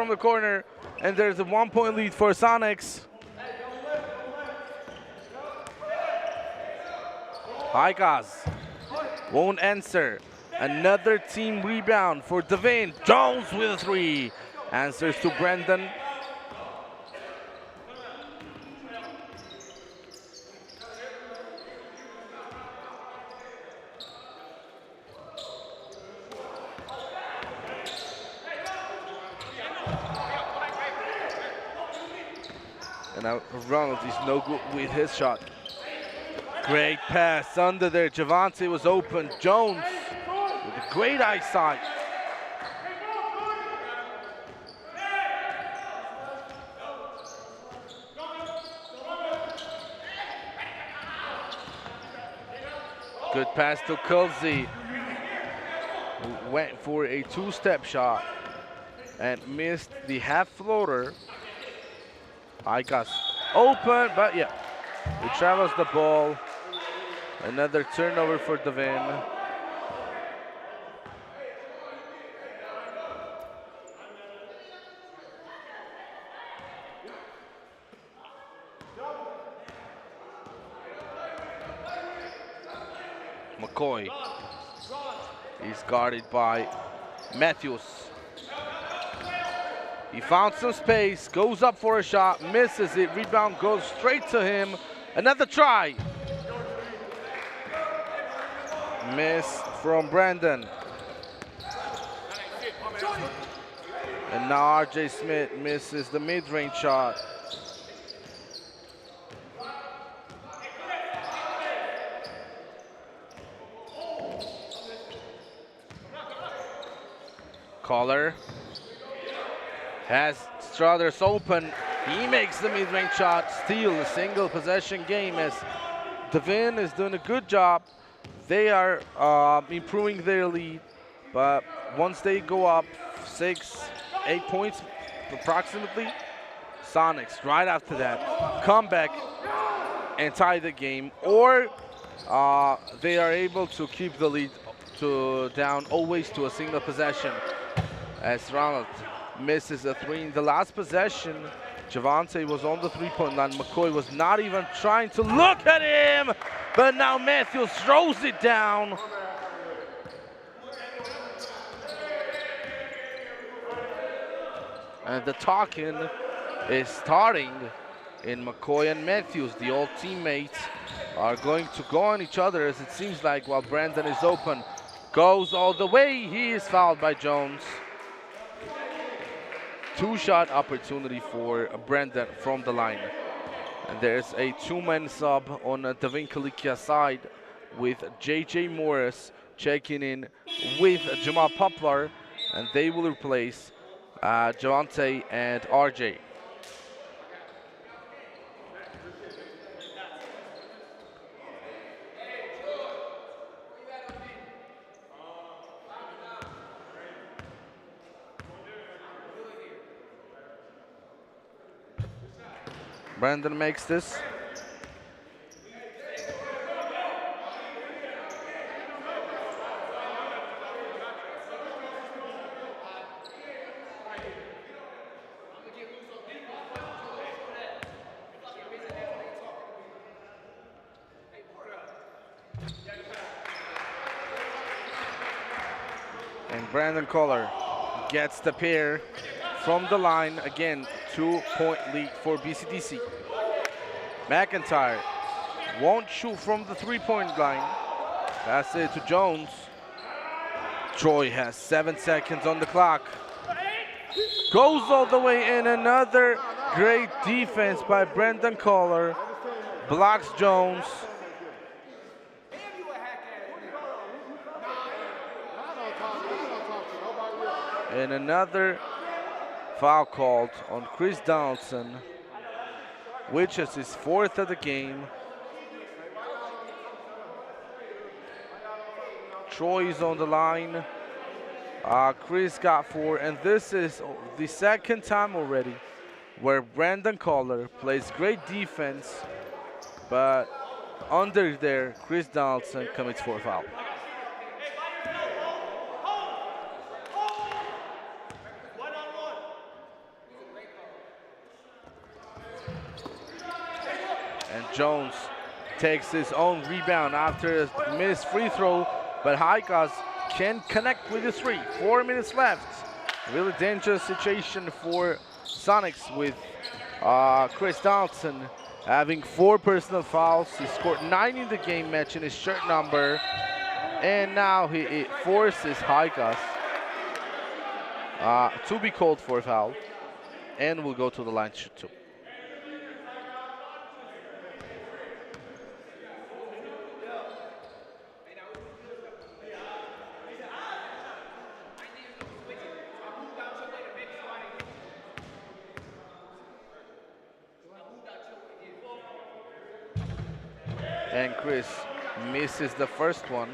the corner. And there's a 1-point lead for Sonics. Haikaz won't answer. Another team rebound for DVIN. Jones with a 3. Answers to Brandon. And now Ronald is no good with his shot. Great pass under there. Javante was open. Jones with a great eyesight. Good pass to Kelsey, who went for a 2-step shot and missed the half floater. Icas open, but yeah, he travels the ball. Another turnover for DVIN. McCoy is guarded by Matthews. He found some space, goes up for a shot, misses it, rebound goes straight to him. Another try. Miss from Brandon. And now RJ Smith misses the mid-range shot. Collar has Struthers open. He makes the mid-range shot. Still a single possession game as DVIN is doing a good job. They are improving their lead, but once they go up 6, 8 points approximately, Sonics right after that come back and tie the game, or they are able to keep the lead down always to a single possession. As Ronald misses a 3 in the last possession, Javante was on the 3-point line. McCoy was not even trying to look at him, but now Matthews throws it down. And the talking is starting in McCoy and Matthews. The old teammates are going to go on each other, as it seems like, while Brandon is open. Goes all the way. He is fouled by Jones. 2-shot opportunity for Brandon from the line. And there's a 2-man sub on the DVIN-CILICIA side with JJ Morris checking in with Jamal Poplar, and they will replace Javante and RJ. Brandon makes this. And Brandon Collar gets the pair from the line. Again, 2-point lead for BCDC. McIntyre won't shoot from the 3-point line. Pass it to Jones. Troy has 7 seconds on the clock. Goes all the way in. Another great defense by Brandon Collar. Blocks Jones. And another foul called on Chris Donaldson, which is his 4th of the game. Troy is on the line. Chris got 4, and this is the 2nd time already where Brandon Collar plays great defense, but under there, Chris Donaldson commits 4 fouls. And Jones takes his own rebound after a missed free throw, but Caucasus can connect with the 3. 4 minutes left. Really dangerous situation for Sonics with Chris Donaldson having 4 personal fouls. He scored 9 in the game, matching his shirt number, and now he forces Caucasus to be called for a foul, and will go to the line to shoot 2. And Chris misses the first one.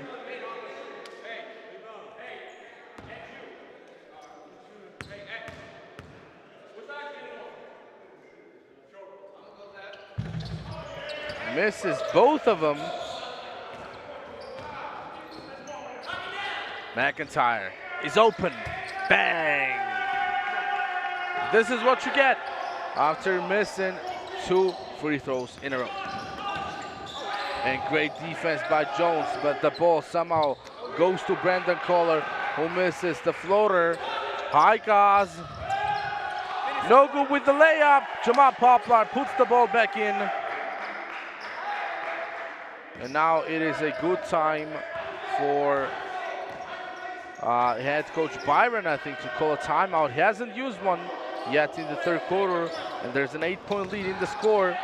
Misses both of them. McIntyre is open. Bang! This is what you get after missing 2 free throws in a row. And great defense by Jones, but the ball somehow goes to Brandon Collar, who misses the floater. Caucasus No good with the layup. Jamal Poplar puts the ball back in. And now it is a good time for head coach Byron, I think, to call a timeout. He hasn't used one yet in the third quarter, and there's an 8-point lead in the score.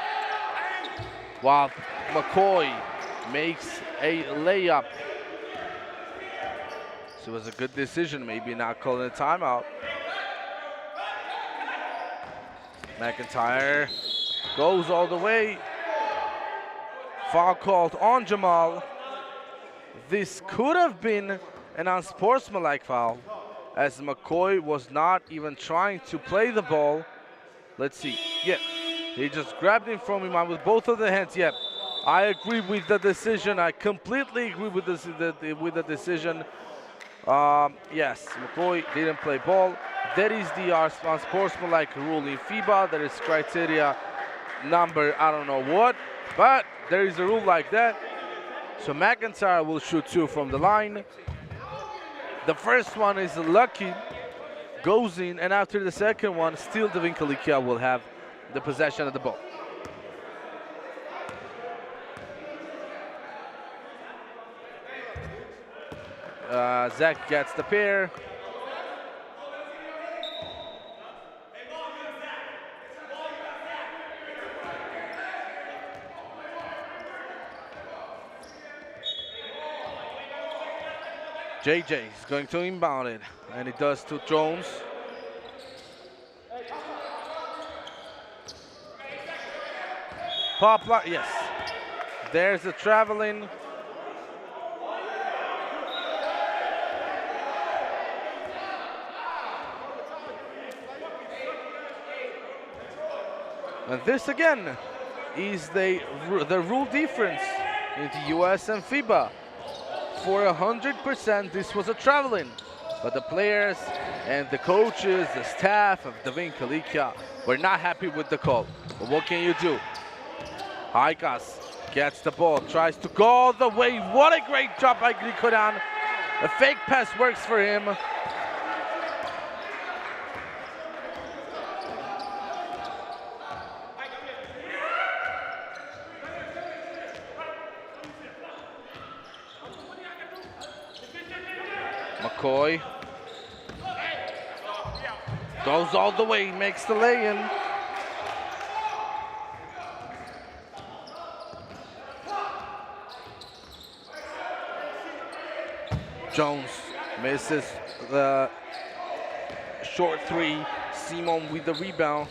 While McCoy makes a layup. So it was a good decision, maybe not calling a timeout. McIntyre goes all the way. Foul called on Jamal. This could have been an unsportsmanlike foul, as McCoy was not even trying to play the ball. Let's see. Yeah, he just grabbed him from him with both of the hands. Yeah, I agree with the decision. I completely agree with the decision. Yes, McCoy didn't play ball. That is the unsportsmanlike rule in FIBA. That is criteria number I don't know what, but there is a rule like that. So McIntyre will shoot 2 from the line. The first one is lucky, goes in, and after the second one, still DVIN-CILICIA will have the possession of the ball. Zach gets the pair. JJ is going to inbound it, and it does to Jones. Poplar, yes. There's the traveling. And this again is the rule difference in the US and FIBA. For 100%, this was a traveling, but the players and the coaches, the staff of DVIN-CILICIA were not happy with the call. But what can you do? Caucasus gets the ball, tries to go all the way. What a great job by Grikodan. A fake pass works for him. McCoy goes all the way, makes the lay-in. Jones misses the short 3. Simon with the rebound.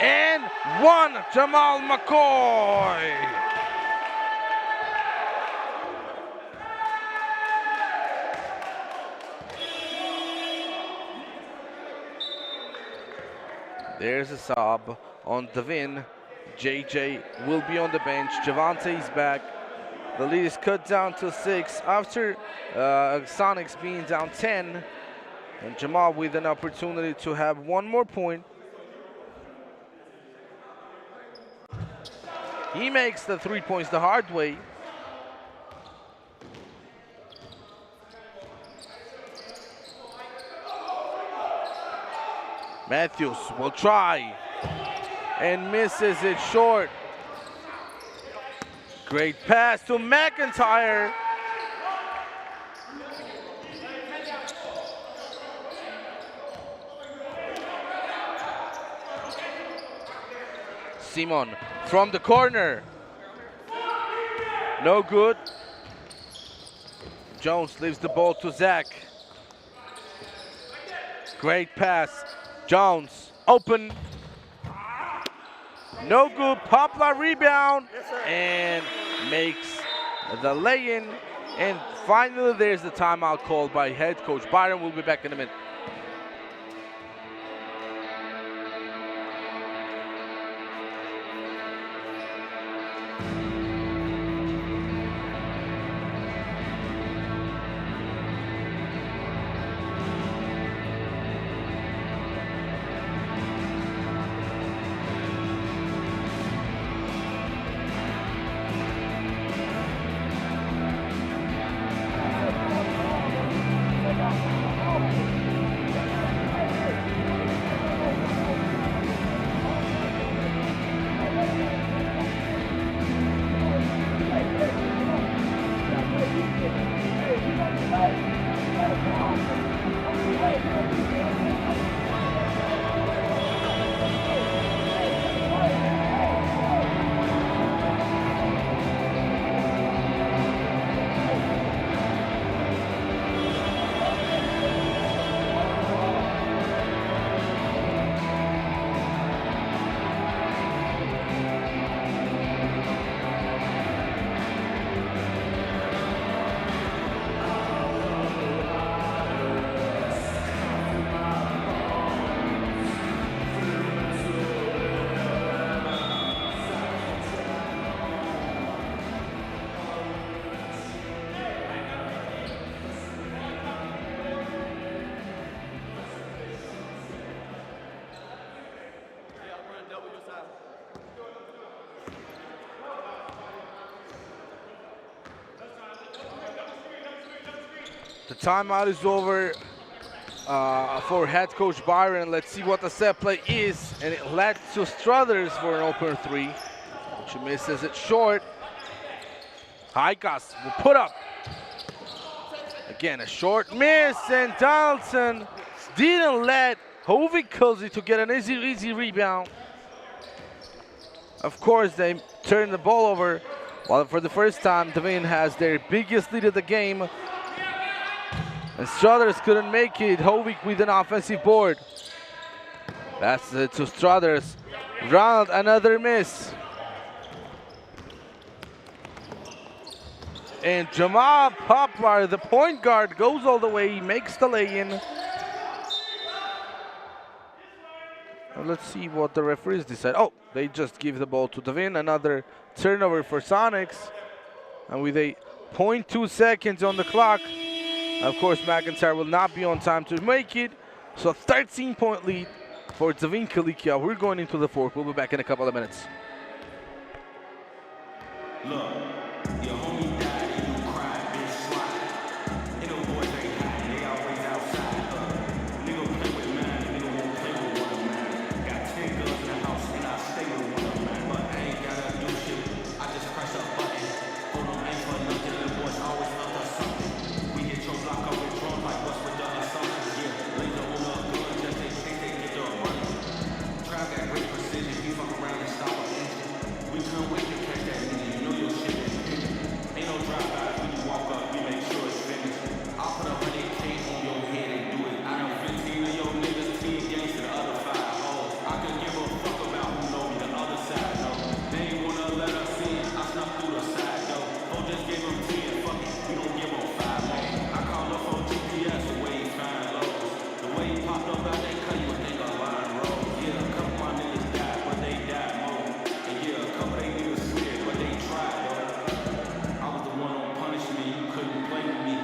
And 1, Jamal McCoy. There's a sub on DVIN. JJ will be on the bench. Javante is back. The lead is cut down to 6 after Sonics being down 10. And Jamal with an opportunity to have 1 more point. He makes the 3 points the hard way. Matthews will try and misses it short. Great pass to McIntyre. Simon from the corner. No good. Jones leaves the ball to Zach. Great pass. Jones open. No good. Poplar rebound and makes the lay-in. And finally, there's the timeout called by head coach Byron. We'll be back in a minute. The timeout is over for head coach Byron. Let's see what the set play is. And it led to Struthers for an open three, which he misses it short. Caucasus will put up. Again, a short miss, and Donaldson didn't let Hovey-Kulzi to get an easy rebound. Of course, they turned the ball over. While for the first time, DVIN has their biggest lead of the game. And Struthers couldn't make it. Hovey with an offensive board. That's it to Struthers. Round, another miss. And Jamal Poplar, the point guard, goes all the way. He makes the lay-in. Let's see what the referees decide. Oh, they just give the ball to DVIN. Another turnover for Sonics. And with a 0.2 seconds on the clock, of course, McIntyre will not be on time to make it. So 13-point lead for DVIN-CILICIA. We're going into the fourth. We'll be back in a couple of minutes. Look, your homie died and you cried, bitch, slide. And them boys ain't hiding, they always outside. Nigga play with mine, nigga won't play with one of mine. Got 10 girls in the house and I stay with one of mine. But I ain't gotta do shit, I just press a button. Hold on, ain't for nothing, them boys always up to something. We hit your block up with drones like what's with the assumptions, yeah. Laser on a gun, just in case they get the running. Try got great precision, we fuck around and stop an engine. We couldn't wait to catch that nigga, you know your shit is finished. Ain't no drive-by when you walk up, we make sure it's finished. I'll put 100K on your head and do it. I know 15 of your niggas, 10 games to the other 5 hoes. I could give a fuck about who know me, the other side, though. They ain't wanna let us in, I snuck through the side, though. Oh, just gave them 10, fuck it, we don't give them 5, man. I call up on GPS the way he find lows. The way he popped up out that cut, you would think a line road. Yeah, a couple of my niggas died, but they died more. And yeah, a couple of they niggas scared, but they tried, though. I was the one on punishment, you couldn't play with me.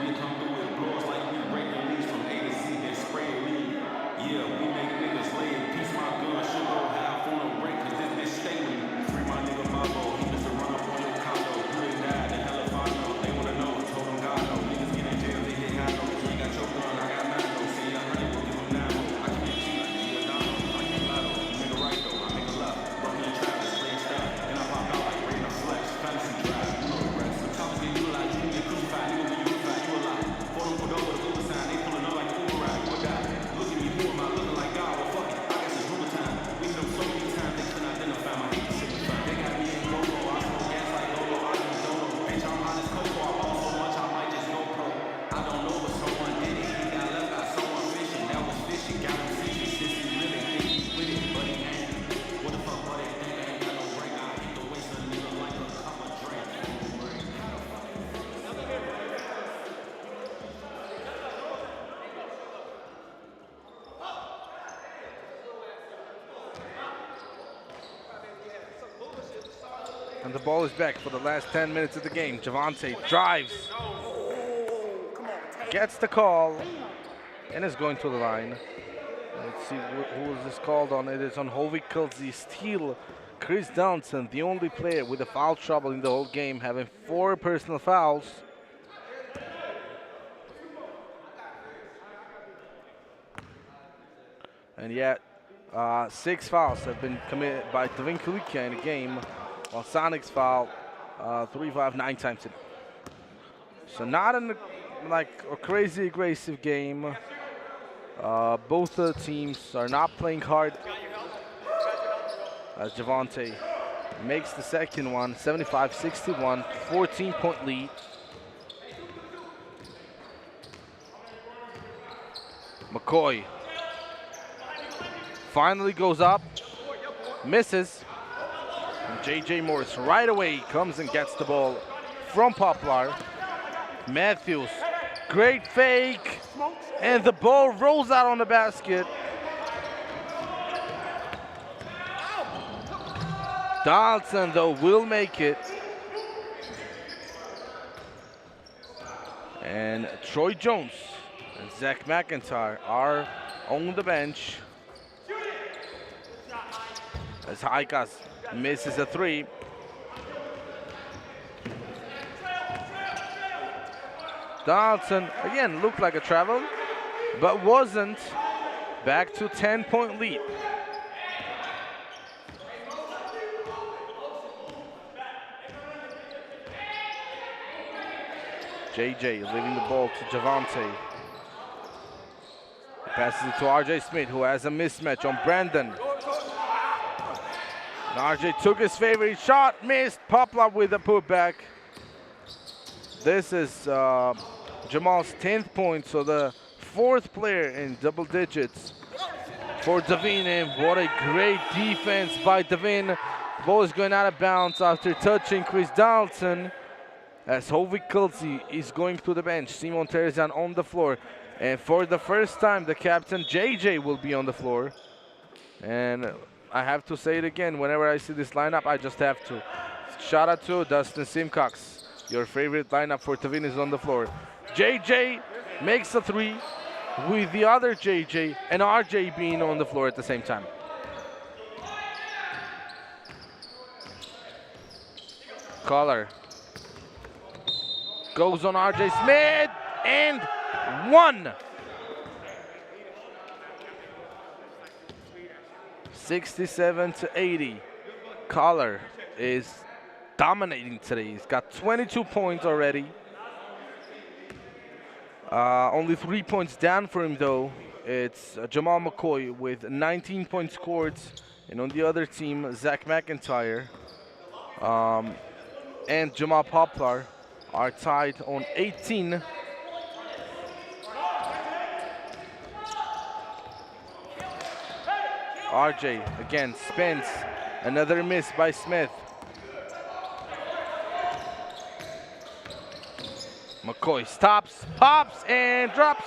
We come through with blows like we break the leaves from A to Z, then spray weed. Yeah, we make niggas lay in peace, my gun should go half on a break, cause this bitch stay with me. Free my nigga Bobo, he just to run up on your condo. You done died, the hell if I know. They wanna know, told them God no. Niggas get in jail, they hit high no. You got your gun, I got mine though. See, 100, we'll give them 9 more. I can be cheap, you a dime, I can't lie though. You nigga right though, I make a lot. Broken and Travis, straight style. And I pop out like Rain or Flex, fantasy drive, you know the rest. Some choppers get utilized, you can get crucified, nigga when you unified, you a lie. Quote unquote over the Uber sign, they pulling up like the Uber ride, you a guy. Look at me, who am I looking like God? Well, fuck it, I got some Uber time. We hit them so many times, they couldn't identify my hate shit was fine. They got me in go-go, I smoke gas like Lolo, I do Dodo. Bitch, I'm hot as Coco, I ball so much, I might just go pro. I don't know what someone did it, he got left by someone fishing. That was fishing, got him fishing, since he really think he's with it, but he ain't. What the fuck, what they think, I ain't got no break. I hate to waste a nigga like a cup of drink. And the ball is back for the last 10 minutes of the game. Javante drives, gets the call, and is going to the line. Let's see who is this called on. It is on Hovey-Kulzi steal. Chris Donaldson, the only player with a foul trouble in the whole game, having 4 personal fouls. And yet, 6 fouls have been committed by DVIN-CILICIA in the game, while Sonics fouled 3, 5, 9 times. So not like a crazy aggressive game. Both the teams are not playing hard. As Javante makes the second one, 75-61, 14-point lead. McCoy finally goes up, misses. And J.J. Morris right away comes and gets the ball from Poplar. Matthews, great fake, and the ball rolls out on the basket. Donaldson, though, will make it. And Troy Jones and Zach McIntyre are on the bench. As Caucasus misses a 3. Donaldson, again, looked like a travel, but wasn't. Back to 10-point lead. JJ leaving the ball to Javante. He passes it to RJ Smith, who has a mismatch on Brandon. And RJ took his favorite shot, missed. Poplar with a putback. This is Jamal's 10th point, so the 4th player in double digits for DVIN. And what a great defense by DVIN. Ball is going out of bounds after touching Chris Donaldson. As Hovik Kulzi is going to the bench. Simon Terzan on the floor. And for the first time, the captain JJ will be on the floor. And I have to say it again, whenever I see this lineup, I just have to. Shout out to Dustin Simcox. Your favorite lineup for DVIN is on the floor. JJ makes a 3 with the other JJ and RJ being on the floor at the same time. Collar goes on RJ Smith and 1. 67-80. Collar is dominating today. He's got 22 points already. Only 3 points down for him though. It's Jamal McCoy with 19 points scored. And on the other team, Zach McIntyre and Jamal Poplar are tied on 18. RJ again spins. Another miss by Smith. McCoy stops, pops, and drops.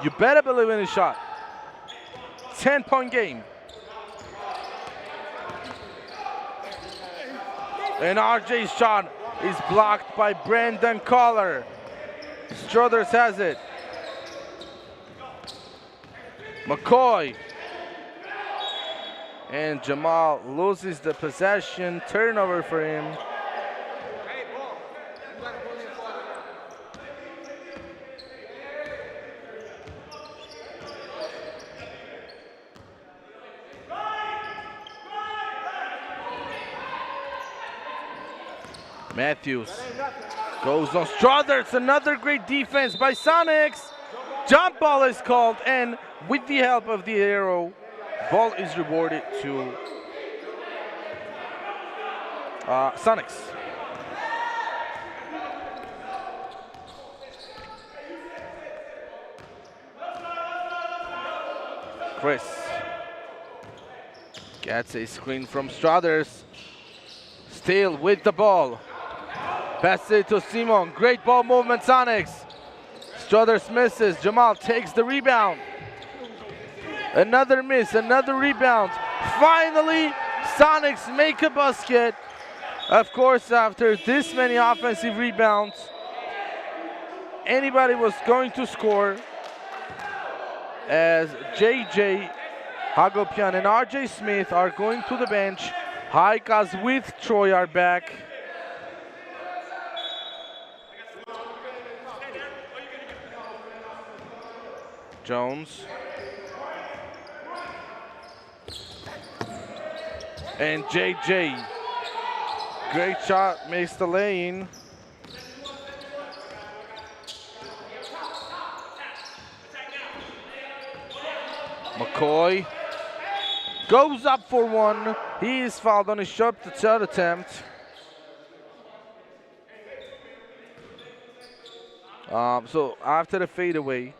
You better believe in his shot. 10-point game. And RJ's shot is blocked by Brandon Collar. Struthers has it. McCoy. And Jamal loses the possession. Turnover for him. Matthews goes on Struthers. Another great defense by Sonics. Jump ball is called, and with the help of the arrow, ball is rewarded to Sonics. Chris gets a screen from Struthers. Still with the ball. Passes it to Simon. Great ball movement, Sonics. Struthers misses. Jamal takes the rebound. Another miss, another rebound. Finally, Sonics make a basket. Of course, after this many offensive rebounds, anybody was going to score, as JJ Hagopian and RJ Smith are going to the bench. Haikas with Troy are back. Jones. And JJ. Great shot, makes the lane. McCoy goes up for one. He is fouled on his shot attempt. So after the fadeaway,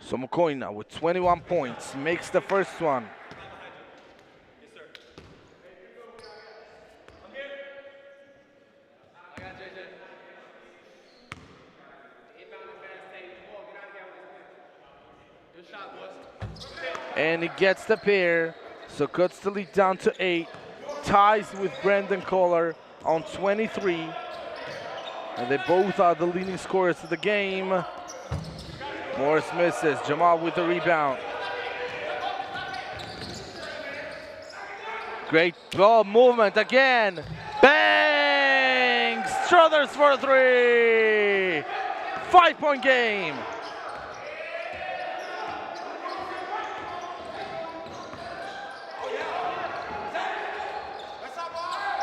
so McCoy now with 21 points makes the first one. And he gets the pair, so cuts the lead down to 8. Ties with Brandon Collar on 23. And they both are the leading scorers of the game. Morris misses. Jamal with the rebound. Great ball movement again. Bang! Struthers for 3. 5-point game.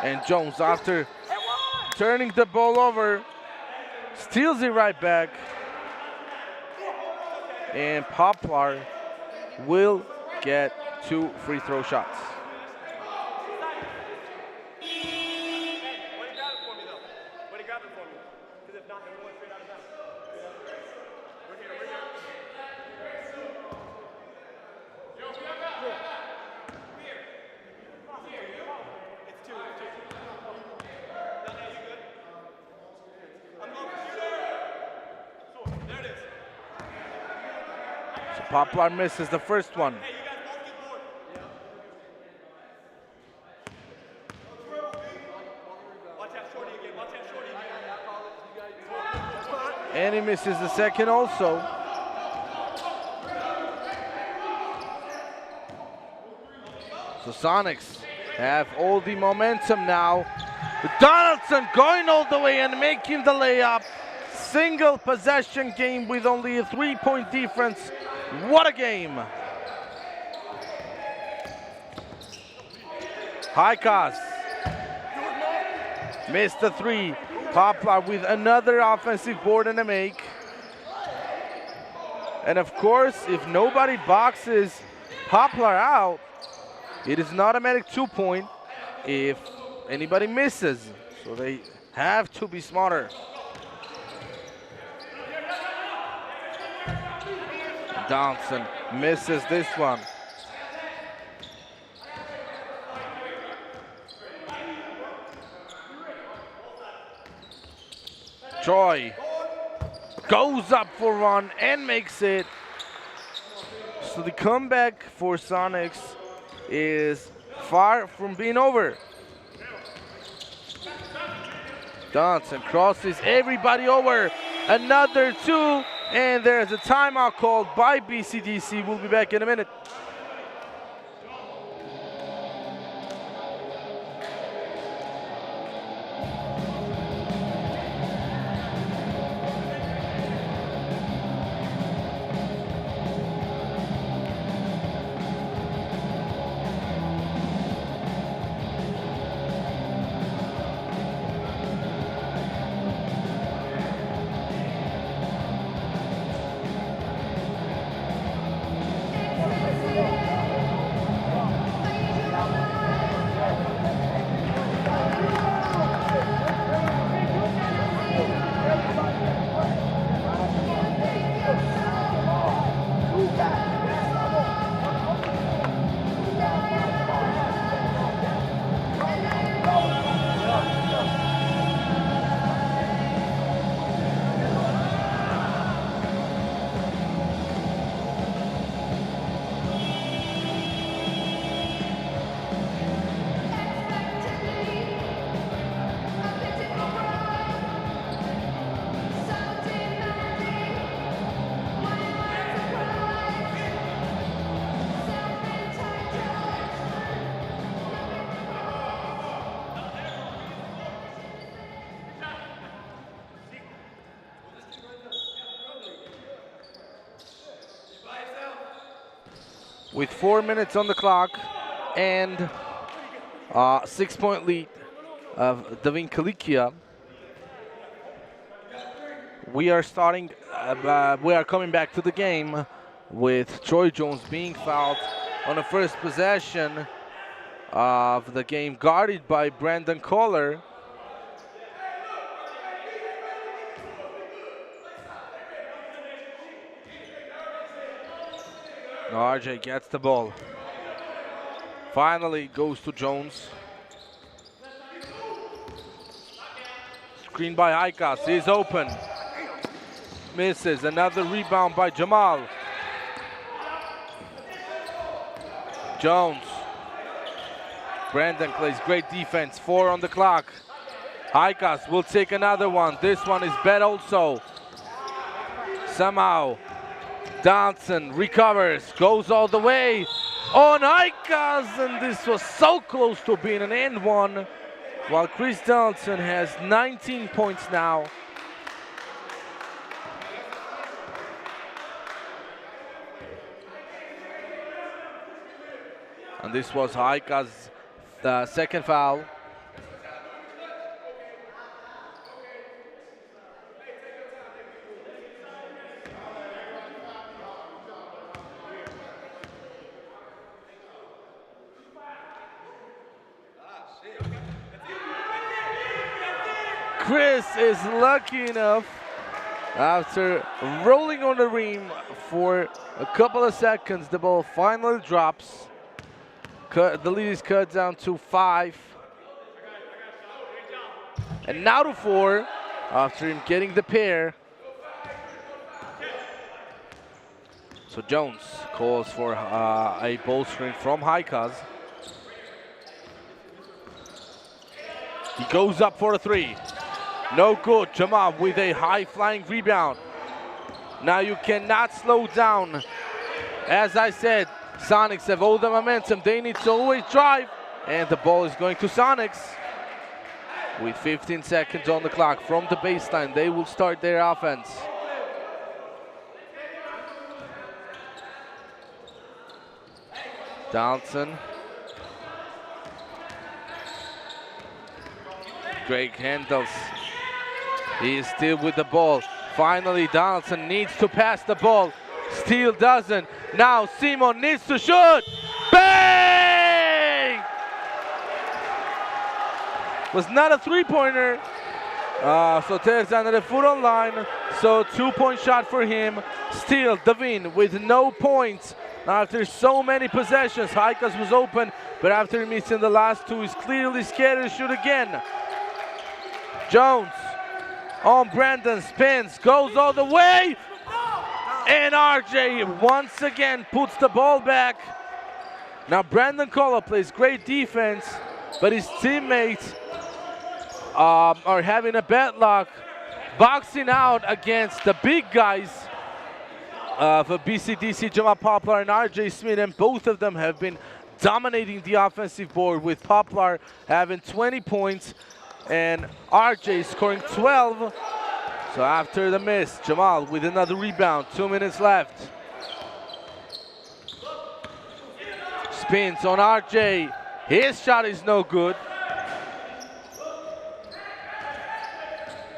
And Jones, after turning the ball over, steals it right back. And Poplar will get 2 free throw shots. Poplar misses the first one. And he misses the second also. So Sonics have all the momentum now. Donaldson going all the way and making the layup. Single possession game with only a 3-point difference. What a game! Caucasus missed the 3. Poplar with another offensive board and a make. And of course, if nobody boxes Poplar out, it is an automatic 2-point if anybody misses. So they have to be smarter. Johnson misses this one. Troy goes up for one and makes it. So the comeback for Sonics is far from being over. Johnson crosses everybody over. Another 2. And there's a timeout called by BCDC. We'll be back in a minute. With 4 minutes on the clock and 6-point lead of DVIN-CILICIA, we are coming back to the game with Troy Jones being fouled on the first possession of the game, guarded by Brandon Kohler. RJ gets the ball. Finally goes to Jones. Screen by Caucasus. He's open. Misses. Another rebound by Jamal. Jones. Brandon plays great defense. 4 on the clock. Caucasus will take another one. This one is bad also. Somehow Donaldson recovers, goes all the way on Icas, and this was so close to being an and one, while Chris Donaldson has 19 points now. And this was Icas' second foul. Chris is lucky enough, after rolling on the rim for a couple of seconds, the ball finally drops. The lead is cut down to 5. And now to 4, after him getting the pair. So Jones calls for a ball screen from Haikaz. He goes up for a 3. No good. Jamal with a high-flying rebound. Now you cannot slow down. As I said, Sonics have all the momentum. They need to always drive. And the ball is going to Sonics. With 15 seconds on the clock from the baseline, they will start their offense. Donaldson. Greg handles. He is still with the ball. Finally, Donaldson needs to pass the ball. Steele doesn't. Now Simon needs to shoot. Bang! Was not a three-pointer. So takes under the foot on line. So 2-point shot for him. Steele, DVIN with no points. After so many possessions, Haikas was open, but after missing the last 2, he's clearly scared to shoot again. Jones on Brandon, spins, goes all the way, and RJ once again puts the ball back. Now Brandon Collar plays great defense, but his teammates are having a bad luck, boxing out against the big guys for BCDC, Jamal Poplar and RJ Smith, and both of them have been dominating the offensive board, with Poplar having 20 points and RJ scoring 12. So after the miss, Jamal with another rebound, 2 minutes left. Spins on RJ, his shot is no good.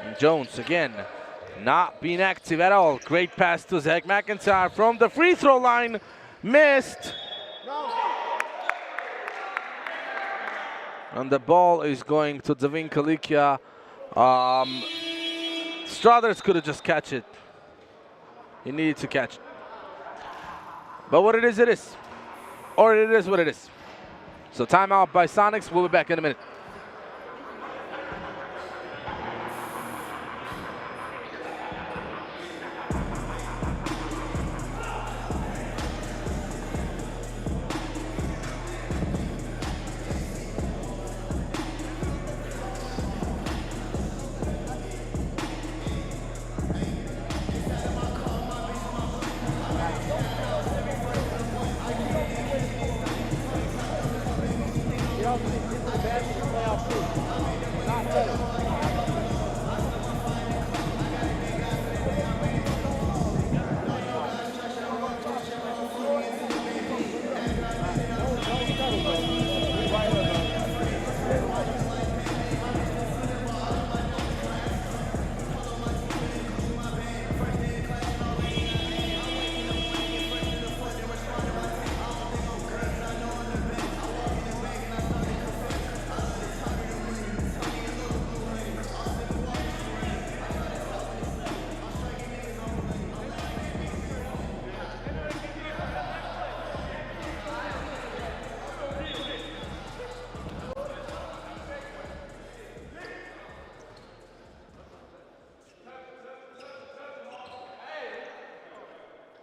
And Jones again, not being active at all. Great pass to Zach McIntyre from the free throw line, missed. And the ball is going to DVIN-CILICIA. Struthers could have just catch it. He needed to catch it. But what it is, it is. Or it is what it is. So timeout by Sonics. We'll be back in a minute.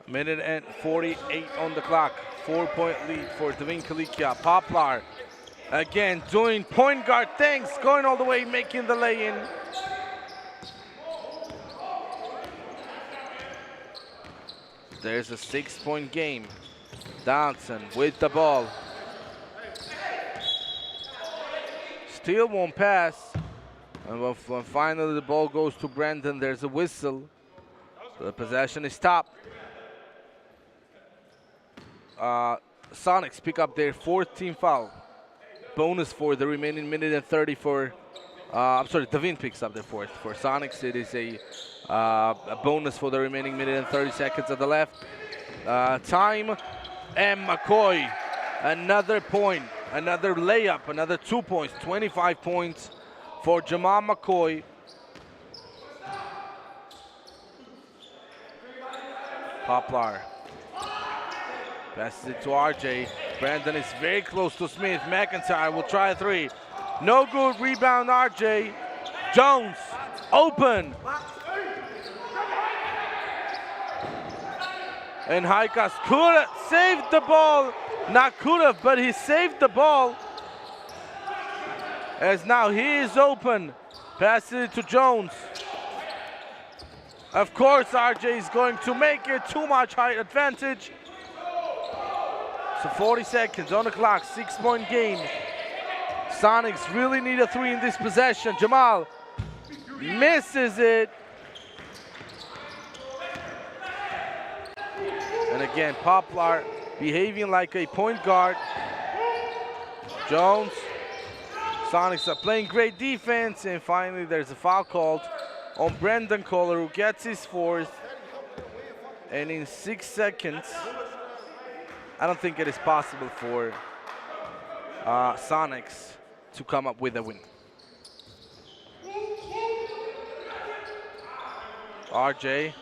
Minute and 48 on the clock. 4-point lead for DVIN-CILICIA. Poplar again doing point guard things, going all the way, making the lay-in. There's a 6-point game. Johnson with the ball. Still won't pass. And when finally the ball goes to Brandon, there's a whistle. The possession is stopped. Sonics pick up their 4th team foul. Bonus for the remaining minute and 30 for, DVIN picks up their 4th. For Sonics, it is a bonus for the remaining minute and 30 seconds at the left. Time, and McCoy, another point, another layup, another 2 points, 25 points for Jamal McCoy. Poplar passes it to RJ. Brandon is very close to Smith. McIntyre will try a 3. No good. Rebound RJ. Jones open. And Haikas could have saved the ball. Not could have, but he saved the ball. As now he is open. Passes it to Jones. Of course, RJ is going to make it. Too much height advantage. So 40 seconds on the clock, 6-point game. Sonics really need a 3 in this possession. Jamal misses it. And again, Poplar behaving like a point guard. Jones. Sonics are playing great defense, and finally there's a foul called on Brandon Kohler, who gets his 4th. And in 6 seconds, I don't think it is possible for Sonics to come up with a win. RJ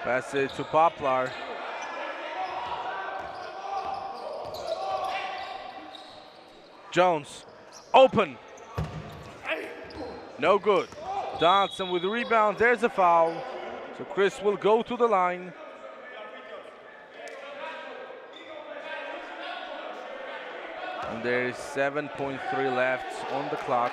passes it to Poplar. Jones, open. No good. Johnson with the rebound. There's a foul. So Chris will go to the line. And there is 7.3 left on the clock.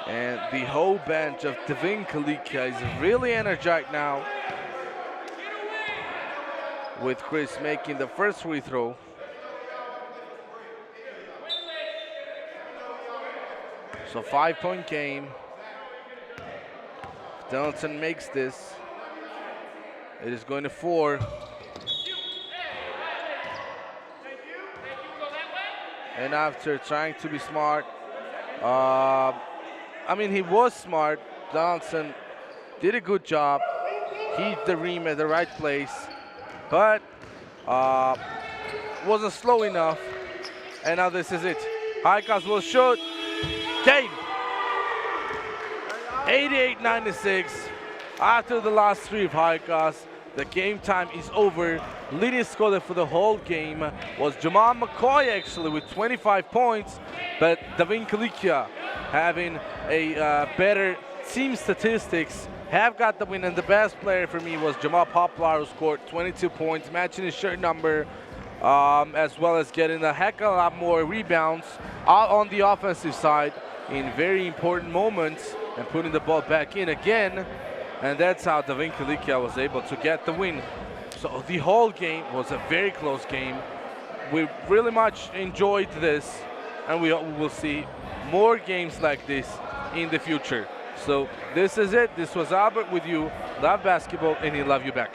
And the whole bench of DVIN-CILICIA is really energized now, with Chris making the first free throw. So 5-point game. If Donaldson makes this, it is going to 4. And after trying to be smart, he was smart. Donaldson did a good job. Hit the rim at the right place, but wasn't slow enough. And now this is it. Haikas will shoot. Game. 88-96. After the last 3 of Haikas, the game time is over. Leading scorer for the whole game was Jamal McCoy, actually, with 25 points. But DVIN-CILICIA, having a better team statistics, have got the win. And the best player for me was Jamal Poplar, who scored 22 points, matching his shirt number, as well as getting a heck of a lot more rebounds out on the offensive side in very important moments and putting the ball back in again. And that's how DVIN-CILICIA was able to get the win. So the whole game was a very close game. We really much enjoyed this, and we will see more games like this in the future. So this is it. This was Albert with you. Love basketball, and he love you back.